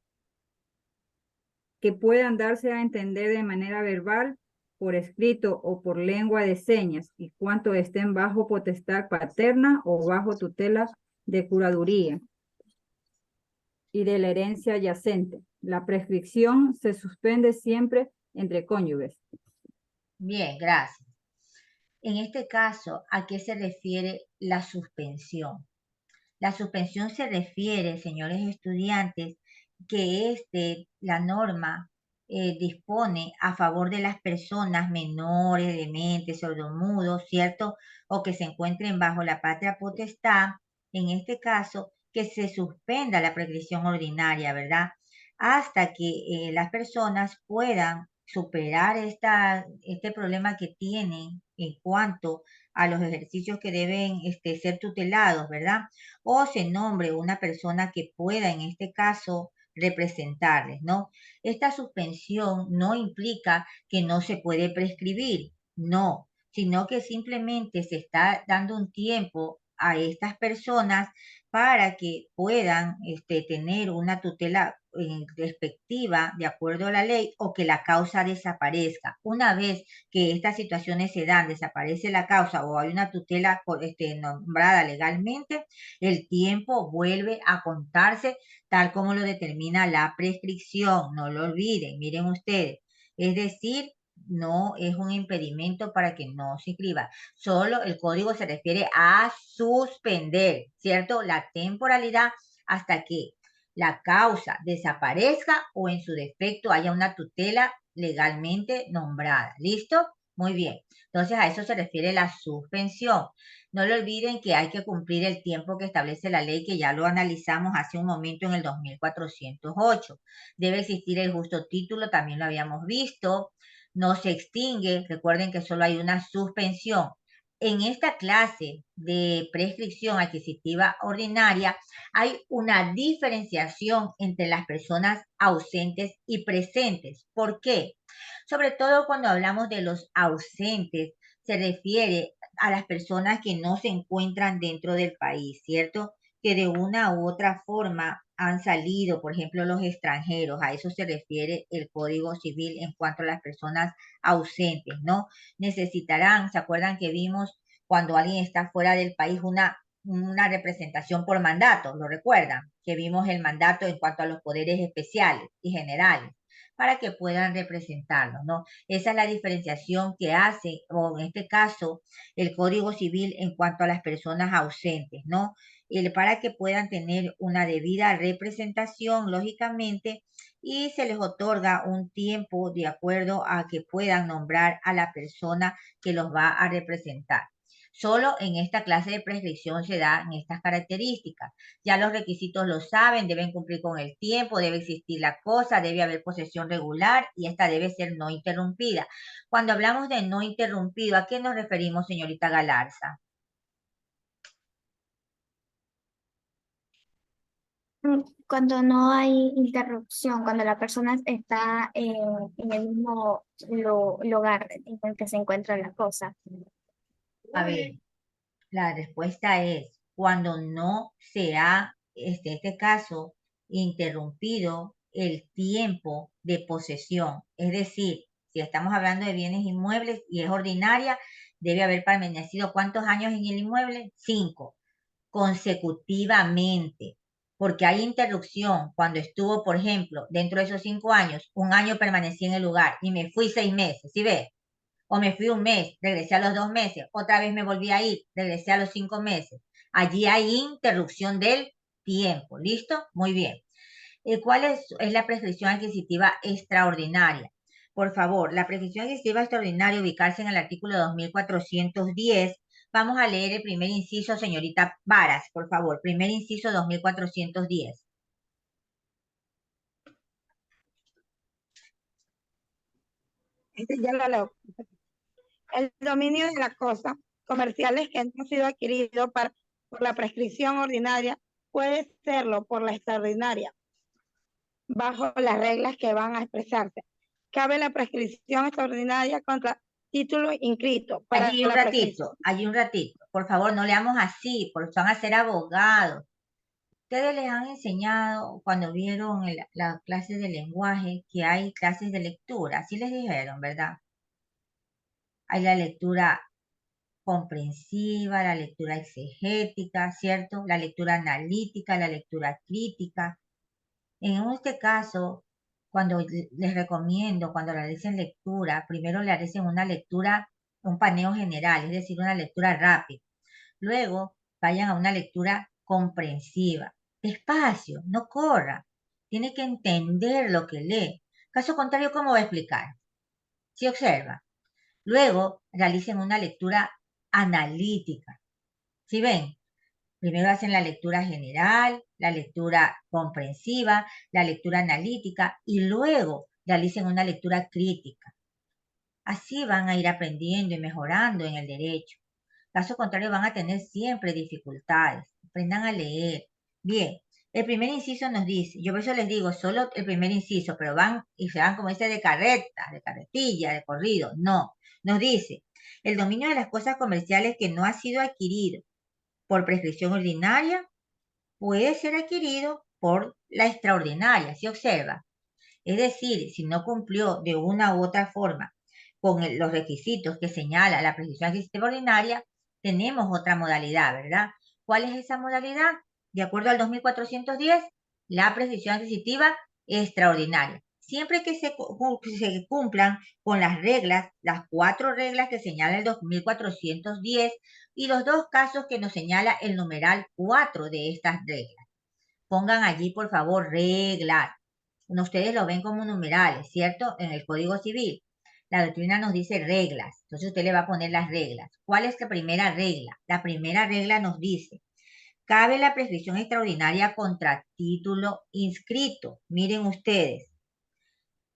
que puedan darse a entender de manera verbal, por escrito o por lengua de señas, y cuanto estén bajo potestad paterna o bajo tutela de curaduría y de la herencia yacente. La prescripción se suspende siempre entre cónyuges. Bien, gracias. En este caso, ¿a qué se refiere la suspensión? La suspensión se refiere, señores estudiantes, que la norma dispone a favor de las personas menores, dementes, sordomudos, ¿cierto? O que se encuentren bajo la patria potestad, en este caso, que se suspenda la prescripción ordinaria, ¿verdad? Hasta que las personas puedan superar este problema que tienen en cuanto a los ejercicios que deben ser tutelados, ¿verdad? O se nombre una persona que pueda, en este caso, representarles, ¿no? Esta suspensión no implica que no se puede prescribir, no, sino que simplemente se está dando un tiempo a estas personas para que puedan tener una tutela respectiva de acuerdo a la ley o que la causa desaparezca. Una vez que estas situaciones se dan, desaparece la causa o hay una tutela nombrada legalmente, el tiempo vuelve a contarse tal como lo determina la prescripción. No lo olviden, miren ustedes. Es decir, no es un impedimento para que no se inscriba. Solo el código se refiere a suspender, ¿cierto? La temporalidad hasta que la causa desaparezca o en su defecto haya una tutela legalmente nombrada. ¿Listo? Muy bien. Entonces a eso se refiere la suspensión. No lo olviden que hay que cumplir el tiempo que establece la ley, que ya lo analizamos hace un momento en el 2408. Debe existir el justo título, también lo habíamos visto. No se extingue, recuerden que solo hay una suspensión. En esta clase de prescripción adquisitiva ordinaria hay una diferenciación entre las personas ausentes y presentes. ¿Por qué? Sobre todo cuando hablamos de los ausentes, se refiere a las personas que no se encuentran dentro del país, ¿cierto? Que de una u otra forma han salido, por ejemplo, los extranjeros. A eso se refiere el Código Civil en cuanto a las personas ausentes, ¿no? Necesitarán, ¿se acuerdan que vimos cuando alguien está fuera del país una representación por mandato? ¿Lo recuerdan? Que vimos el mandato en cuanto a los poderes especiales y generales para que puedan representarlos, ¿no? Esa es la diferenciación que hace, o en este caso, el Código Civil en cuanto a las personas ausentes, ¿no? Para que puedan tener una debida representación, lógicamente, y se les otorga un tiempo de acuerdo a que puedan nombrar a la persona que los va a representar. Solo en esta clase de prescripción se dan estas características. Ya los requisitos lo saben, deben cumplir con el tiempo, debe existir la cosa, debe haber posesión regular y esta debe ser no interrumpida. Cuando hablamos de no interrumpido, ¿a qué nos referimos, señorita Galarza? Cuando no hay interrupción, cuando la persona está en el mismo lugar en el que se encuentra la cosa. A ver, la respuesta es cuando no se ha, este caso, interrumpido el tiempo de posesión. Es decir, si estamos hablando de bienes inmuebles y es ordinaria, debe haber permanecido ¿cuántos años en el inmueble? 5, consecutivamente. Porque hay interrupción cuando estuvo, por ejemplo, dentro de esos 5 años, 1 año permanecí en el lugar y me fui 6 meses, ¿sí ves? O me fui 1 mes, regresé a los 2 meses, otra vez me volví a ir, regresé a los 5 meses. Allí hay interrupción del tiempo. ¿Listo? Muy bien. ¿Cuál es la prescripción adquisitiva extraordinaria? Por favor, la prescripción adquisitiva extraordinaria ubicarse en el artículo 2410. Vamos a leer el primer inciso, señorita Varas, por favor. Primer inciso 2410. Ya lo leo. El dominio de las cosas comerciales que no han sido adquiridos por la prescripción ordinaria puede serlo por la extraordinaria, bajo las reglas que van a expresarse. Cabe la prescripción extraordinaria contra título inscrito. Allí un ratito. Por favor, no leamos así, porque van a ser abogados. Ustedes les han enseñado cuando vieron la clase de lenguaje que hay clases de lectura. Así les dijeron, ¿verdad? Hay la lectura comprensiva, la lectura exegética, ¿cierto? La lectura analítica, la lectura crítica. En este caso, cuando les recomiendo, cuando realicen lectura, primero le realicen una lectura, un paneo general, es decir, una lectura rápida. Luego vayan a una lectura comprensiva. Despacio, no corra. Tiene que entender lo que lee. Caso contrario, ¿cómo va a explicar? Si observa. Luego realicen una lectura analítica. ¿Sí ven? Primero hacen la lectura general, la lectura comprensiva, la lectura analítica y luego realicen una lectura crítica. Así van a ir aprendiendo y mejorando en el derecho. Caso contrario, van a tener siempre dificultades. Aprendan a leer. Bien, el primer inciso nos dice, yo por eso les digo, solo el primer inciso, pero van y se van como dice de carreta, de carretilla, de corrido. No, nos dice, el dominio de las cosas comerciales que no ha sido adquirido por prescripción ordinaria puede ser adquirido por la extraordinaria, ¿se observa? Es decir, si no cumplió de una u otra forma con los requisitos que señala la prescripción adquisitiva ordinaria, tenemos otra modalidad, ¿verdad? ¿Cuál es esa modalidad? De acuerdo al 2410, la prescripción adquisitiva extraordinaria. Siempre que se cumplan con las reglas, las 4 reglas que señala el 2410 y los 2 casos que nos señala el numeral 4 de estas reglas. Pongan allí, por favor, reglas. Ustedes lo ven como numerales, ¿cierto? En el Código Civil. La doctrina nos dice reglas. Entonces usted le va a poner las reglas. ¿Cuál es la primera regla? La primera regla nos dice, cabe la prescripción extraordinaria contra título inscrito. Miren ustedes.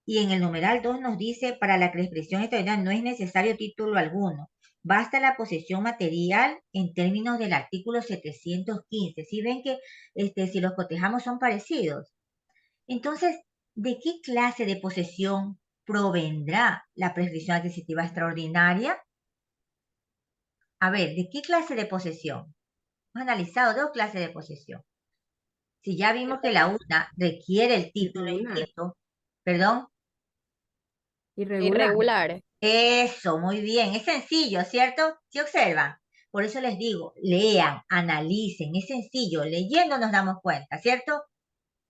Y en el numeral 2 nos dice, para la prescripción extraordinaria no es necesario título alguno. Basta la posesión material en términos del artículo 715. ¿Sí ven que si los cotejamos son parecidos? Entonces, ¿de qué clase de posesión provendrá la prescripción adquisitiva extraordinaria? A ver, ¿de qué clase de posesión? Hemos analizado 2 clases de posesión. Si ya vimos que la una requiere el título inscrito, perdón. Irregulares. Eso, muy bien. Es sencillo, ¿cierto? ¿Sí observan? Por eso les digo, lean, analicen. Es sencillo. Leyendo nos damos cuenta, ¿cierto?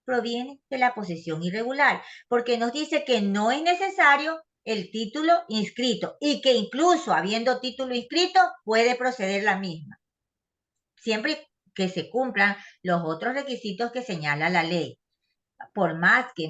Proviene de la posesión irregular, porque nos dice que no es necesario el título inscrito y que incluso habiendo título inscrito puede proceder la misma, siempre que se cumplan los otros requisitos que señala la ley. Por más que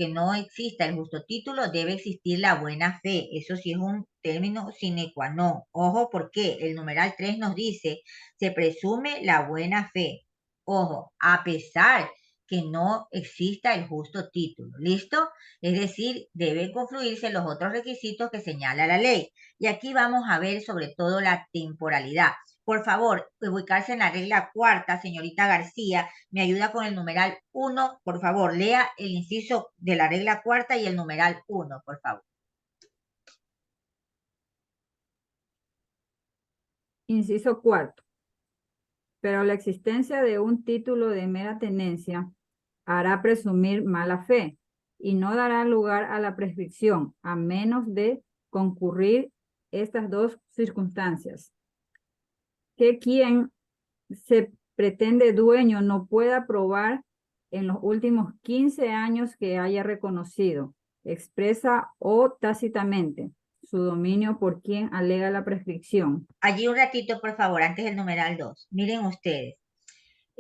no exista el justo título, debe existir la buena fe. Eso sí es un término sine qua non. Ojo, porque el numeral 3 nos dice, se presume la buena fe. Ojo, a pesar que no exista el justo título. ¿Listo? Es decir, deben confluirse los otros requisitos que señala la ley. Y aquí vamos a ver sobre todo la temporalidad. Por favor, ubicarse en la regla 4ª, señorita García. Me ayuda con el numeral 1. Por favor, lea el inciso de la regla 4ª y el numeral 1, por favor. Inciso 4. Pero la existencia de un título de mera tenencia hará presumir mala fe y no dará lugar a la prescripción, a menos de concurrir estas 2 circunstancias. Que quien se pretende dueño no pueda probar en los últimos 15 años que haya reconocido, expresa o tácitamente, su dominio por quien alega la prescripción. Allí un ratito, por favor, antes del numeral 2. Miren ustedes.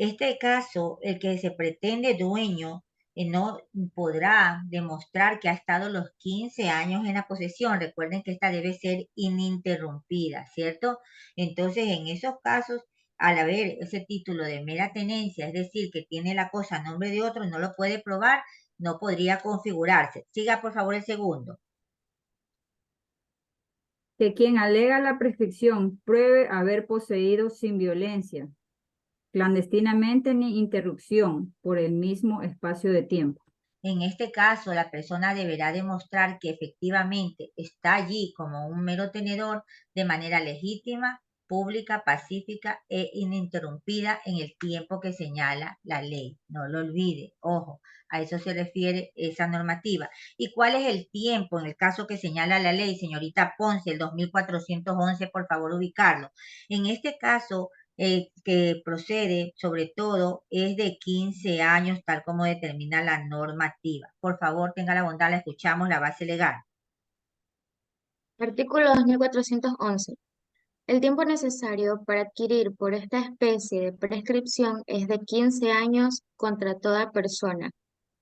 Este caso, el que se pretende dueño no podrá demostrar que ha estado los 15 años en la posesión. Recuerden que esta debe ser ininterrumpida, ¿cierto? Entonces, en esos casos, al haber ese título de mera tenencia, es decir, que tiene la cosa a nombre de otro, no lo puede probar, no podría configurarse. Siga, por favor, el segundo. Que quien alega la prescripción pruebe haber poseído sin violencia, clandestinamente ni interrupción por el mismo espacio de tiempo. En este caso, la persona deberá demostrar que efectivamente está allí como un mero tenedor de manera legítima, pública, pacífica e ininterrumpida en el tiempo que señala la ley. No lo olvide, ojo, a eso se refiere esa normativa. ¿Y cuál es el tiempo en el caso que señala la ley, señorita Ponce, el 2411, por favor ubicarlo? En este caso, que procede sobre todo es de 15 años, tal como determina la normativa. Por favor, tenga la bondad, la escuchamos, la base legal. Artículo 2411. El tiempo necesario para adquirir por esta especie de prescripción es de 15 años contra toda persona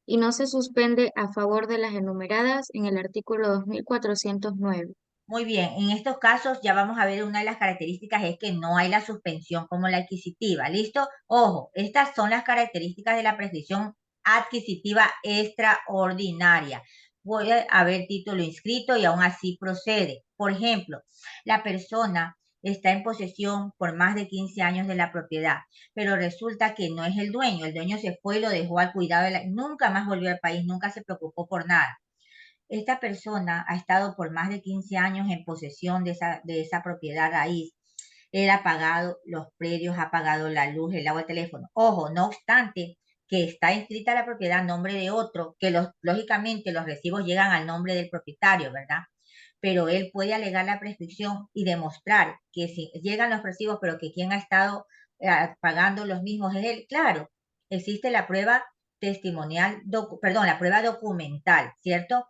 y no se suspende a favor de las enumeradas en el artículo 2409. Muy bien, en estos casos ya vamos a ver una de las características es que no hay la suspensión como la adquisitiva. ¿Listo? Ojo, estas son las características de la prescripción adquisitiva extraordinaria. Puede haber título inscrito y aún así procede. Por ejemplo, la persona está en posesión por más de 15 años de la propiedad, pero resulta que no es el dueño se fue y lo dejó al cuidado de nunca más volvió al país, nunca se preocupó por nada. Esta persona ha estado por más de 15 años en posesión de esa propiedad raíz. Él ha pagado los predios, ha pagado la luz, el agua, el teléfono. Ojo, no obstante que está inscrita la propiedad a nombre de otro, que lógicamente los recibos llegan al nombre del propietario, ¿verdad? Pero él puede alegar la prescripción y demostrar que si llegan los recibos, pero que quien ha estado pagando los mismos es él. Claro, existe la prueba testimonial, la prueba documental, ¿cierto?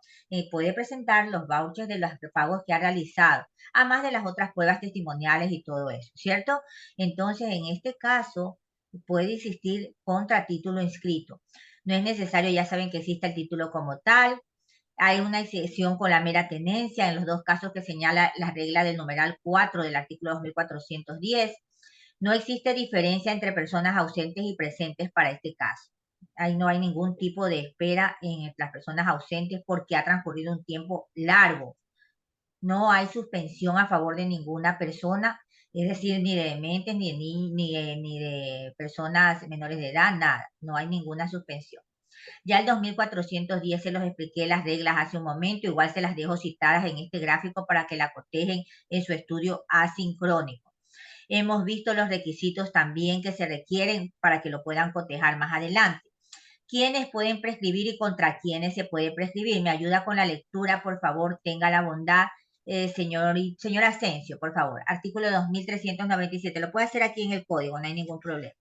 Puede presentar los vouchers de los pagos que ha realizado, además de las otras pruebas testimoniales y todo eso, ¿cierto? Entonces, en este caso, puede existir contra título inscrito. No es necesario, ya saben que existe el título como tal. Hay una excepción con la mera tenencia en los dos casos que señala la regla del numeral 4 del artículo 2410. No existe diferencia entre personas ausentes y presentes para este caso. Ahí no hay ningún tipo de espera en las personas ausentes porque ha transcurrido un tiempo largo. No hay suspensión a favor de ninguna persona, es decir, ni de dementes, ni de personas menores de edad, nada. No hay ninguna suspensión. Ya el 2410 se los expliqué las reglas hace un momento, igual se las dejo citadas en este gráfico para que la cotejen en su estudio asincrónico. Hemos visto los requisitos también que se requieren para que lo puedan cotejar más adelante. ¿Quiénes pueden prescribir y contra quiénes se puede prescribir? Me ayuda con la lectura, por favor, tenga la bondad, señor Asensio, por favor. Artículo 2397. Lo puede hacer aquí en el código, no hay ningún problema.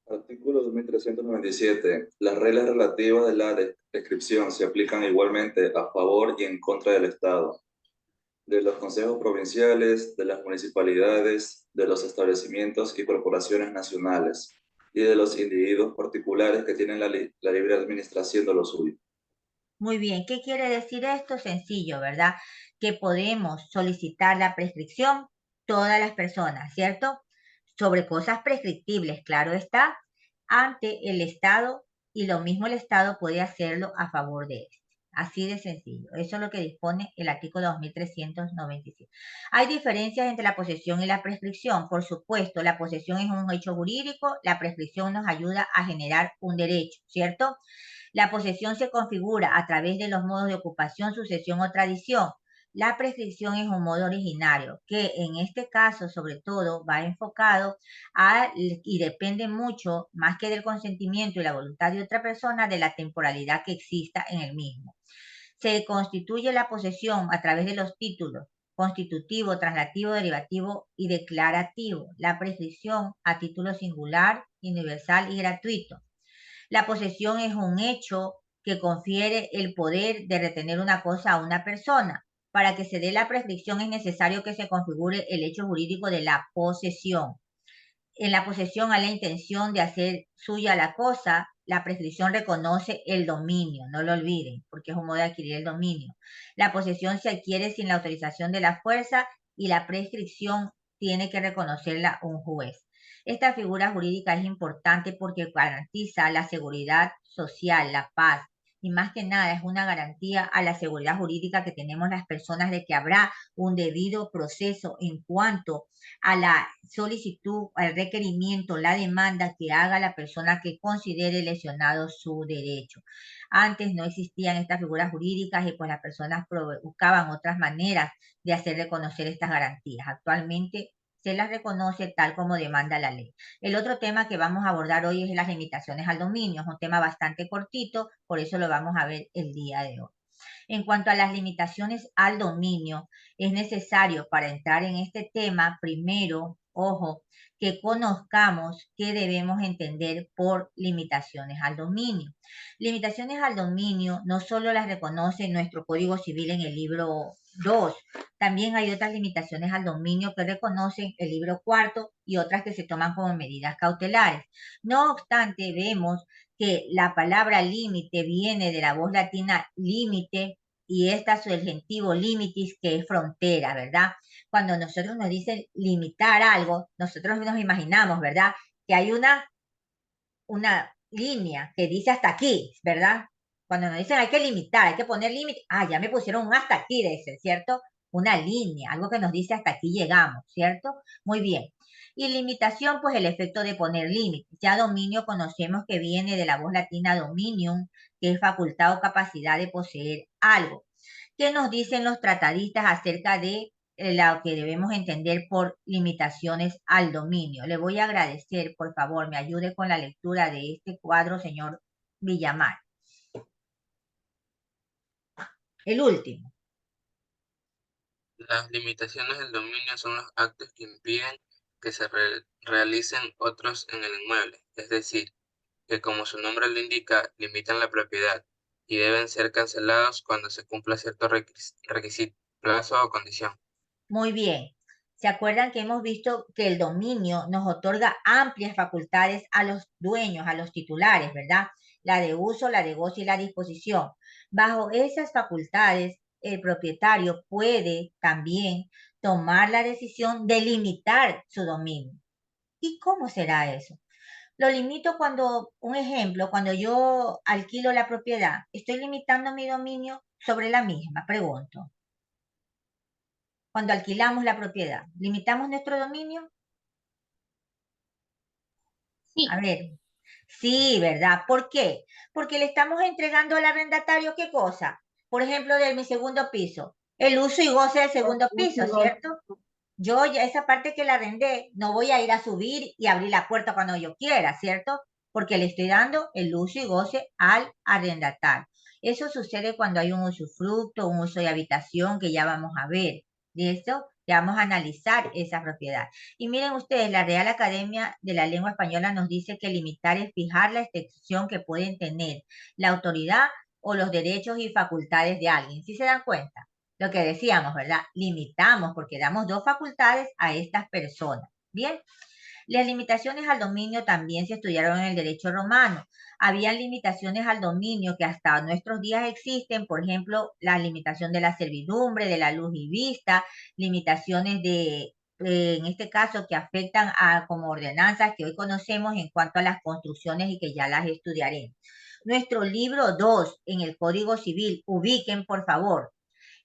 Artículo 2397. Las reglas relativas de la prescripción se aplican igualmente a favor y en contra del Estado, de los consejos provinciales, de las municipalidades, de los establecimientos y corporaciones nacionales, y de los individuos particulares que tienen la libre administración de lo suyo. Muy bien, ¿qué quiere decir esto? Sencillo, ¿verdad? Que podemos solicitar la prescripción todas las personas, ¿cierto? Sobre cosas prescriptibles, claro está, ante el Estado, y lo mismo el Estado puede hacerlo a favor de este. Así de sencillo. Eso es lo que dispone el artículo 2397. Hay diferencias entre la posesión y la prescripción. Por supuesto, la posesión es un hecho jurídico, la prescripción nos ayuda a generar un derecho, ¿cierto? La posesión se configura a través de los modos de ocupación, sucesión o tradición. La prescripción es un modo originario que en este caso sobre todo va enfocado y depende mucho, más que del consentimiento y la voluntad de otra persona, de la temporalidad que exista en el mismo. Se constituye la posesión a través de los títulos constitutivo, translativo, derivativo y declarativo. La prescripción a título singular, universal y gratuito. La posesión es un hecho que confiere el poder de retener una cosa a una persona. Para que se dé la prescripción es necesario que se configure el hecho jurídico de la posesión. en la posesión hay la intención de hacer suya la cosa, la prescripción reconoce el dominio, no lo olviden, porque es un modo de adquirir el dominio. La posesión se adquiere sin la autorización de la fuerza y la prescripción tiene que reconocerla un juez. Esta figura jurídica es importante porque garantiza la seguridad social, la paz, y más que nada es una garantía a la seguridad jurídica que tenemos las personas de que habrá un debido proceso en cuanto a la solicitud, al requerimiento, la demanda que haga la persona que considere lesionado su derecho. Antes no existían estas figuras jurídicas y pues las personas buscaban otras maneras de hacer reconocer estas garantías. Actualmente se las reconoce tal como demanda la ley. El otro tema que vamos a abordar hoy es las limitaciones al dominio. Es un tema bastante cortito, por eso lo vamos a ver el día de hoy. En cuanto a las limitaciones al dominio, es necesario para entrar en este tema, primero, ojo, que conozcamos qué debemos entender por limitaciones al dominio. Limitaciones al dominio no solo las reconoce nuestro Código Civil en el libro 2, también hay otras limitaciones al dominio que reconocen el libro 4 y otras que se toman como medidas cautelares. No obstante, vemos que la palabra límite viene de la voz latina límite y esta subjuntivo limitis, que es frontera, ¿verdad? Cuando nosotros nos dicen limitar algo, nosotros nos imaginamos, ¿verdad? Que hay una línea que dice hasta aquí, ¿verdad? Cuando nos dicen hay que limitar, hay que poner límite, ya me pusieron un hasta aquí de ese, ¿cierto? Una línea, algo que nos dice hasta aquí llegamos, ¿cierto? Muy bien. Y limitación, pues el efecto de poner límites. Ya dominio conocemos que viene de la voz latina dominium, que es facultad o capacidad de poseer algo. ¿Qué nos dicen los tratadistas acerca de lo que debemos entender por limitaciones al dominio? Le voy a agradecer, por favor, me ayude con la lectura de este cuadro, señor Villamar. El último. Las limitaciones del dominio son los actos que impiden que se realicen otros en el inmueble, es decir, que como su nombre lo indica, limitan la propiedad y deben ser cancelados cuando se cumpla cierto requisito, plazo o condición. Muy bien. ¿Se acuerdan que hemos visto que el dominio nos otorga amplias facultades a los dueños, a los titulares, ¿verdad? La de uso, la de goce y la disposición. Bajo esas facultades, el propietario puede también tomar la decisión de limitar su dominio. ¿Y cómo será eso? Lo limito cuando, un ejemplo, cuando yo alquilo la propiedad, ¿estoy limitando mi dominio sobre la misma? Pregunto. Cuando alquilamos la propiedad, ¿limitamos nuestro dominio? Sí. A ver, sí, ¿verdad? ¿Por qué? Porque le estamos entregando al arrendatario, ¿qué cosa? Por ejemplo, de mi segundo piso, el uso y goce del segundo piso, ¿cierto? Yo ya esa parte que la arrendé, no voy a ir a subir y abrir la puerta cuando yo quiera, ¿cierto? Porque le estoy dando el uso y goce al arrendatario. Eso sucede cuando hay un usufructo, un uso de habitación que ya vamos a ver. ¿Listo? Ya vamos a analizar esa propiedad. Y miren ustedes, la Real Academia de la Lengua Española nos dice que limitar es fijar la extensión que pueden tener la autoridad o los derechos y facultades de alguien. ¿Sí se dan cuenta? Lo que decíamos, ¿verdad? Limitamos porque damos dos facultades a estas personas. Bien. Las limitaciones al dominio también se estudiaron en el derecho romano. Habían limitaciones al dominio que hasta nuestros días existen, por ejemplo, la limitación de la servidumbre, de la luz y vista, limitaciones en este caso, que afectan a como ordenanzas que hoy conocemos en cuanto a las construcciones y que ya las estudiaremos. Nuestro libro 2 en el Código Civil, ubiquen por favor,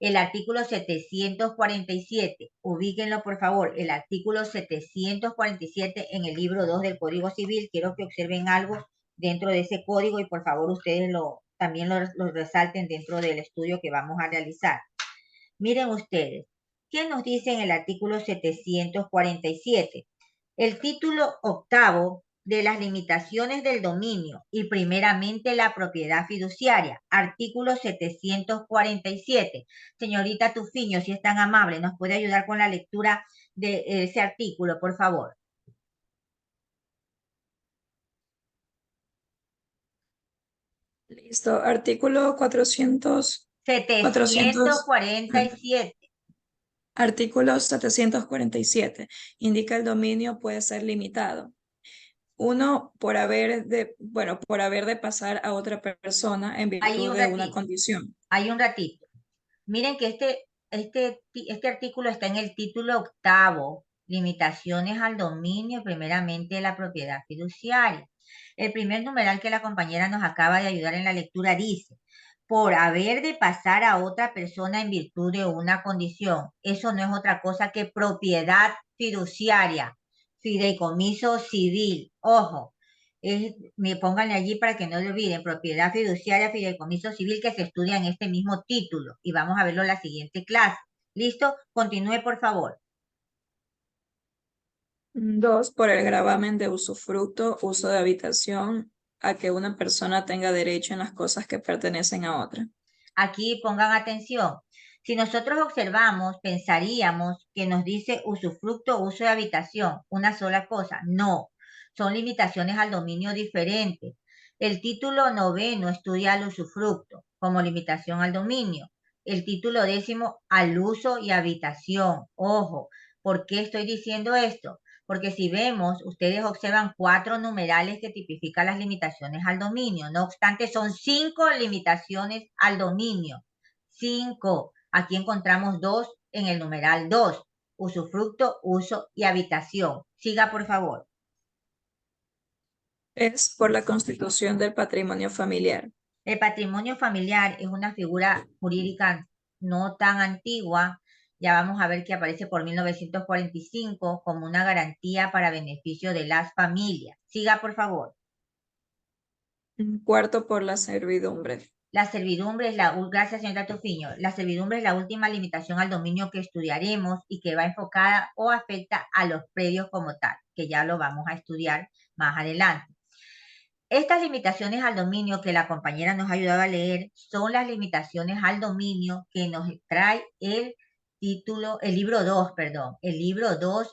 el artículo 747, ubíquenlo por favor, el artículo 747 en el libro 2 del Código Civil. Quiero que observen algo dentro de ese código y por favor ustedes también lo resalten dentro del estudio que vamos a realizar. Miren ustedes, ¿qué nos dice en el artículo 747? El título octavo de las limitaciones del dominio y primeramente la propiedad fiduciaria, artículo 747. Señorita Tufiño, si es tan amable, ¿nos puede ayudar con la lectura de ese artículo, por favor? Listo, artículo 400. 747. Artículo 747. Indica el dominio puede ser limitado. Uno, por haber de pasar a otra persona en virtud de una condición. Hay un ratito. Miren que este artículo está en el título 8, limitaciones al dominio, primeramente de la propiedad fiduciaria. El primer numeral que la compañera nos acaba de ayudar en la lectura dice, por haber de pasar a otra persona en virtud de una condición. Eso no es otra cosa que propiedad fiduciaria, fideicomiso civil. Ojo, me pónganle allí para que no lo olviden, propiedad fiduciaria, fideicomiso civil, que se estudia en este mismo título. Y vamos a verlo en la siguiente clase. ¿Listo? Continúe, por favor. 2, por el gravamen de usufructo, uso de habitación, a que una persona tenga derecho en las cosas que pertenecen a otra. Aquí pongan atención. Si nosotros observamos, pensaríamos que nos dice usufructo, uso de habitación, una sola cosa. No, son limitaciones al dominio diferentes. El título 9 estudia al usufructo como limitación al dominio. El título 10 al uso y habitación. Ojo, ¿por qué estoy diciendo esto? Porque si vemos, ustedes observan 4 numerales que tipifican las limitaciones al dominio. No obstante, son 5 limitaciones al dominio. 5. Aquí encontramos 2 en el numeral 2. Usufructo, uso y habitación. Siga, por favor. Es por la constitución del patrimonio familiar. El patrimonio familiar es una figura jurídica no tan antigua. Ya vamos a ver que aparece por 1945 como una garantía para beneficio de las familias. Siga, por favor. 4, por la servidumbre. La servidumbre gracias, señora Tofiño. La servidumbre es la última limitación al dominio que estudiaremos y que va enfocada o afecta a los predios como tal, que ya lo vamos a estudiar más adelante. Estas limitaciones al dominio que la compañera nos ha ayudado a leer son las limitaciones al dominio que nos trae el libro 2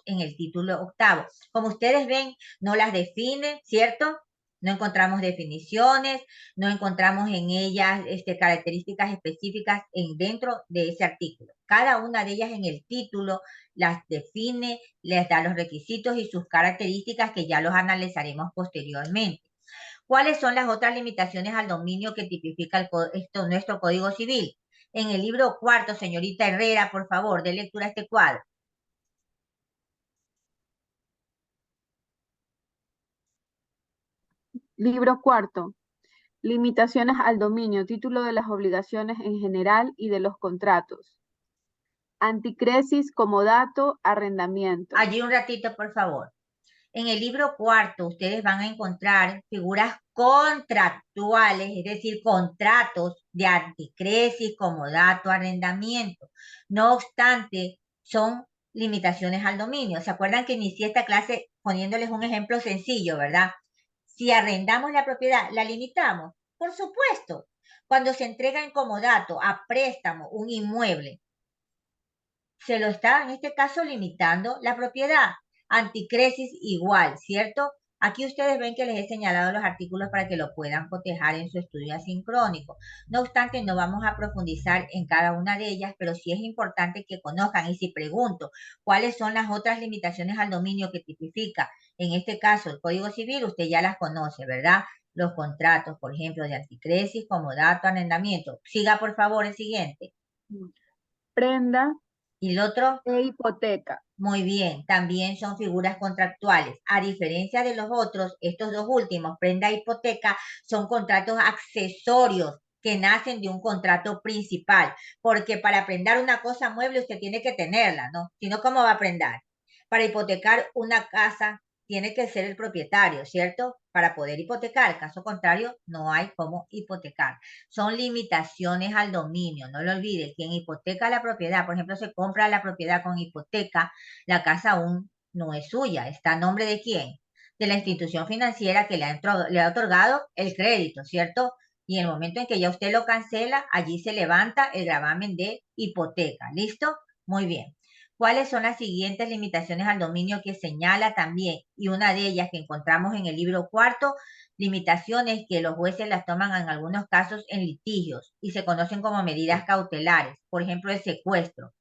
en el título 8. Como ustedes ven, no las define, ¿cierto? No encontramos definiciones, no encontramos en ellas características específicas dentro de ese artículo. Cada una de ellas en el título las define, les da los requisitos y sus características que ya los analizaremos posteriormente. ¿Cuáles son las otras limitaciones al dominio que tipifica nuestro Código Civil? En el libro 4, señorita Herrera, por favor, dé lectura a este cuadro. Libro 4. Limitaciones al dominio, título de las obligaciones en general y de los contratos. Anticresis, comodato, arrendamiento. Allí un ratito, por favor. En el libro 4 ustedes van a encontrar figuras contractuales, es decir, contratos de anticresis, comodato, arrendamiento. No obstante, son limitaciones al dominio. ¿Se acuerdan que inicié esta clase poniéndoles un ejemplo sencillo, verdad? Si arrendamos la propiedad, ¿la limitamos? Por supuesto. Cuando se entrega en comodato a préstamo un inmueble, se lo está, en este caso, limitando la propiedad. Anticresis igual, ¿cierto? Aquí ustedes ven que les he señalado los artículos para que lo puedan cotejar en su estudio asincrónico. No obstante, no vamos a profundizar en cada una de ellas, pero sí es importante que conozcan. Y si pregunto, ¿cuáles son las otras limitaciones al dominio que tipifica, en este caso, el Código Civil? Usted ya las conoce, ¿verdad? Los contratos, por ejemplo, de anticresis, comodato, arrendamiento. Siga, por favor, el siguiente. Prenda. ¿Y el otro? E hipoteca. Muy bien, también son figuras contractuales. A diferencia de los otros, estos dos últimos, prenda e hipoteca, son contratos accesorios que nacen de un contrato principal. Porque para prendar una cosa mueble usted tiene que tenerla, ¿no? Si no, ¿cómo va a prendar? Para hipotecar una casa tiene que ser el propietario, ¿cierto? Para poder hipotecar, caso contrario, no hay cómo hipotecar. Son limitaciones al dominio, no lo olvide. Quien hipoteca la propiedad, por ejemplo, se compra la propiedad con hipoteca, la casa aún no es suya, está a nombre de quién? De la institución financiera que le ha otorgado el crédito, ¿cierto? Y en el momento en que ya usted lo cancela, allí se levanta el gravamen de hipoteca, ¿listo? Muy bien. ¿Cuáles son las siguientes limitaciones al dominio que señala también? Y una de ellas que encontramos en el libro 4, limitaciones que los jueces las toman en algunos casos en litigios y se conocen como medidas cautelares. Por ejemplo, el secuestro.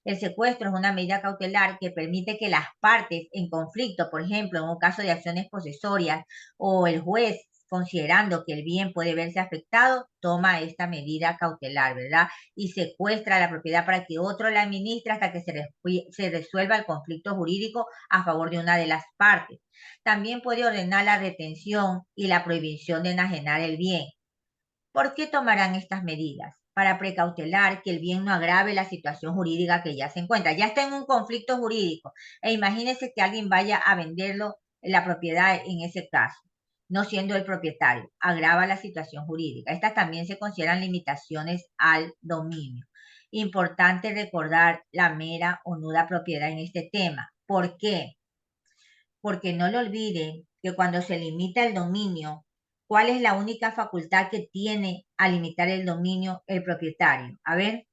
El secuestro es una medida cautelar que permite que las partes en conflicto, por ejemplo, en un caso de acciones posesorias o el juez considerando que el bien puede verse afectado, toma esta medida cautelar, ¿verdad? Y secuestra la propiedad para que otro la administre hasta que se resuelva el conflicto jurídico a favor de una de las partes. También puede ordenar la retención y la prohibición de enajenar el bien. ¿Por qué tomarán estas medidas? Para precautelar que el bien no agrave la situación jurídica que ya se encuentra. Ya está en un conflicto jurídico. E imagínense que alguien vaya a venderlo la propiedad en ese caso, no siendo el propietario. Agrava la situación jurídica. Estas también se consideran limitaciones al dominio. Importante recordar la mera o nuda propiedad en este tema. ¿Por qué? Porque no lo olviden que cuando se limita el dominio, ¿cuál es la única facultad que tiene a limitar el dominio el propietario? A ver.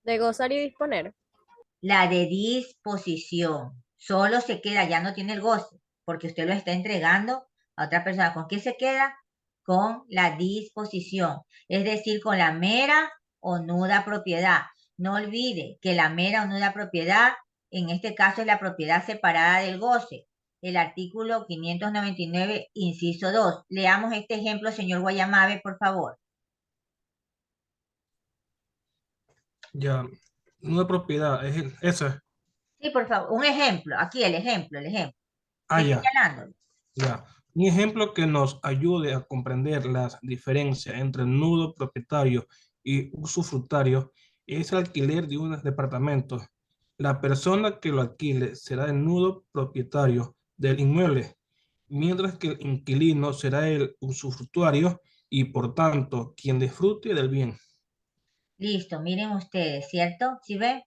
De gozar y disponer. La de disposición. Solo se queda, ya no tiene el goce, porque usted lo está entregando a otra persona. ¿Con qué se queda? Con la disposición, es decir, con la mera o nuda propiedad. No olvide que la mera o nuda propiedad, en este caso, es la propiedad separada del goce. El artículo 599, inciso 2. Leamos este ejemplo, señor Guayamabe, por favor. Ya, nueva propiedad, eso es. Sí, por favor, un ejemplo. Aquí el ejemplo. Ah, Estoy ya. señalándolo. Ya. Un ejemplo que nos ayude a comprender las diferencias entre el nudo propietario y usufructuario es el alquiler de un departamento. La persona que lo alquile será el nudo propietario del inmueble, mientras que el inquilino será el usufructuario y por tanto quien disfrute del bien. Listo, miren ustedes, ¿cierto? ¿Sí ven?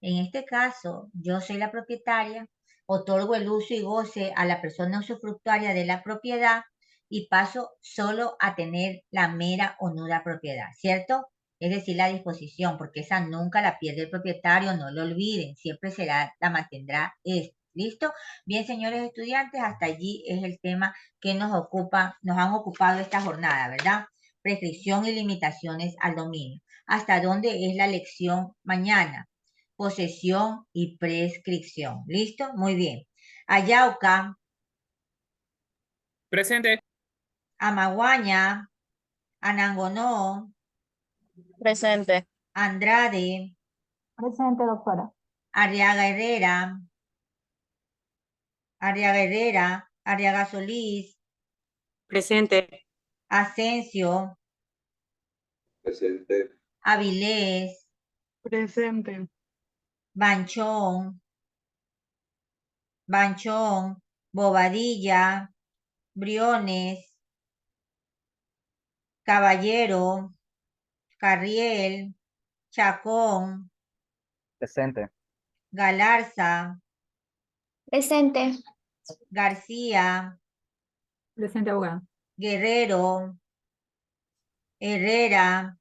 En este caso, yo soy la propietaria, otorgo el uso y goce a la persona usufructuaria de la propiedad y paso solo a tener la mera o nuda propiedad, ¿cierto? Es decir, la disposición, porque esa nunca la pierde el propietario, no lo olviden, siempre la mantendrá este. ¿Listo? Bien, señores estudiantes, hasta allí es el tema que nos han ocupado esta jornada, ¿verdad? Prescripción y limitaciones al dominio. ¿Hasta dónde es la lección mañana? Posesión y prescripción. ¿Listo? Muy bien. Ayauca. Presente. Amaguaña. Anangonó. Presente. Andrade. Presente, doctora. Arriaga Herrera. Arriaga Solís. Presente. Asensio. Presente. Avilés. Presente. Banchón. Bobadilla. Briones. Caballero. Carriel. Chacón. Presente. Galarza. Presente. García. Presente, abogado. Guerrero. Herrera.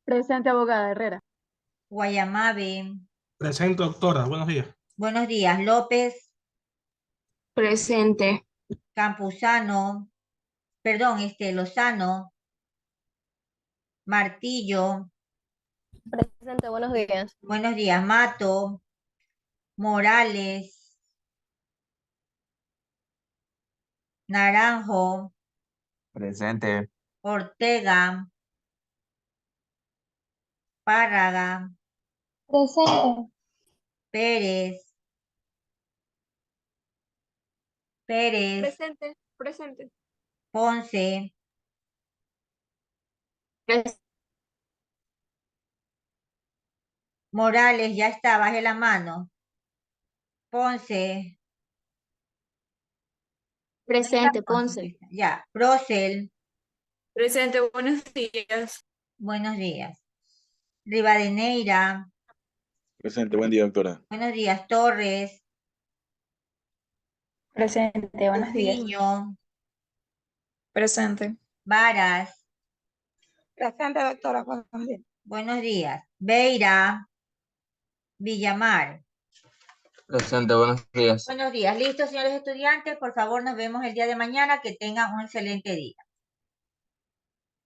Presente, abogada Herrera. Guayamabe. Presente, doctora. Buenos días. Buenos días. López. Presente. Campuzano. Perdón, Lozano. Martillo. Presente, buenos días. Buenos días. Mato. Morales. Naranjo. Presente. Ortega. Párraga. Presente. Pérez. Presente. Presente. Ponce. Morales, ya está, baje la mano. Ponce. Presente, Ponce. Ya. Procel. Presente, buenos días. Buenos días. Rivadeneira. Presente, buen día, doctora. Buenos días. Torres. Presente, buenos días. Niño. Presente. Varas. Presente, doctora. Buenos días. Buenos días. Beira. Villamar. Presente, buenos días. Buenos días. ¿Listos, señores estudiantes? Por favor, nos vemos el día de mañana. Que tengan un excelente día.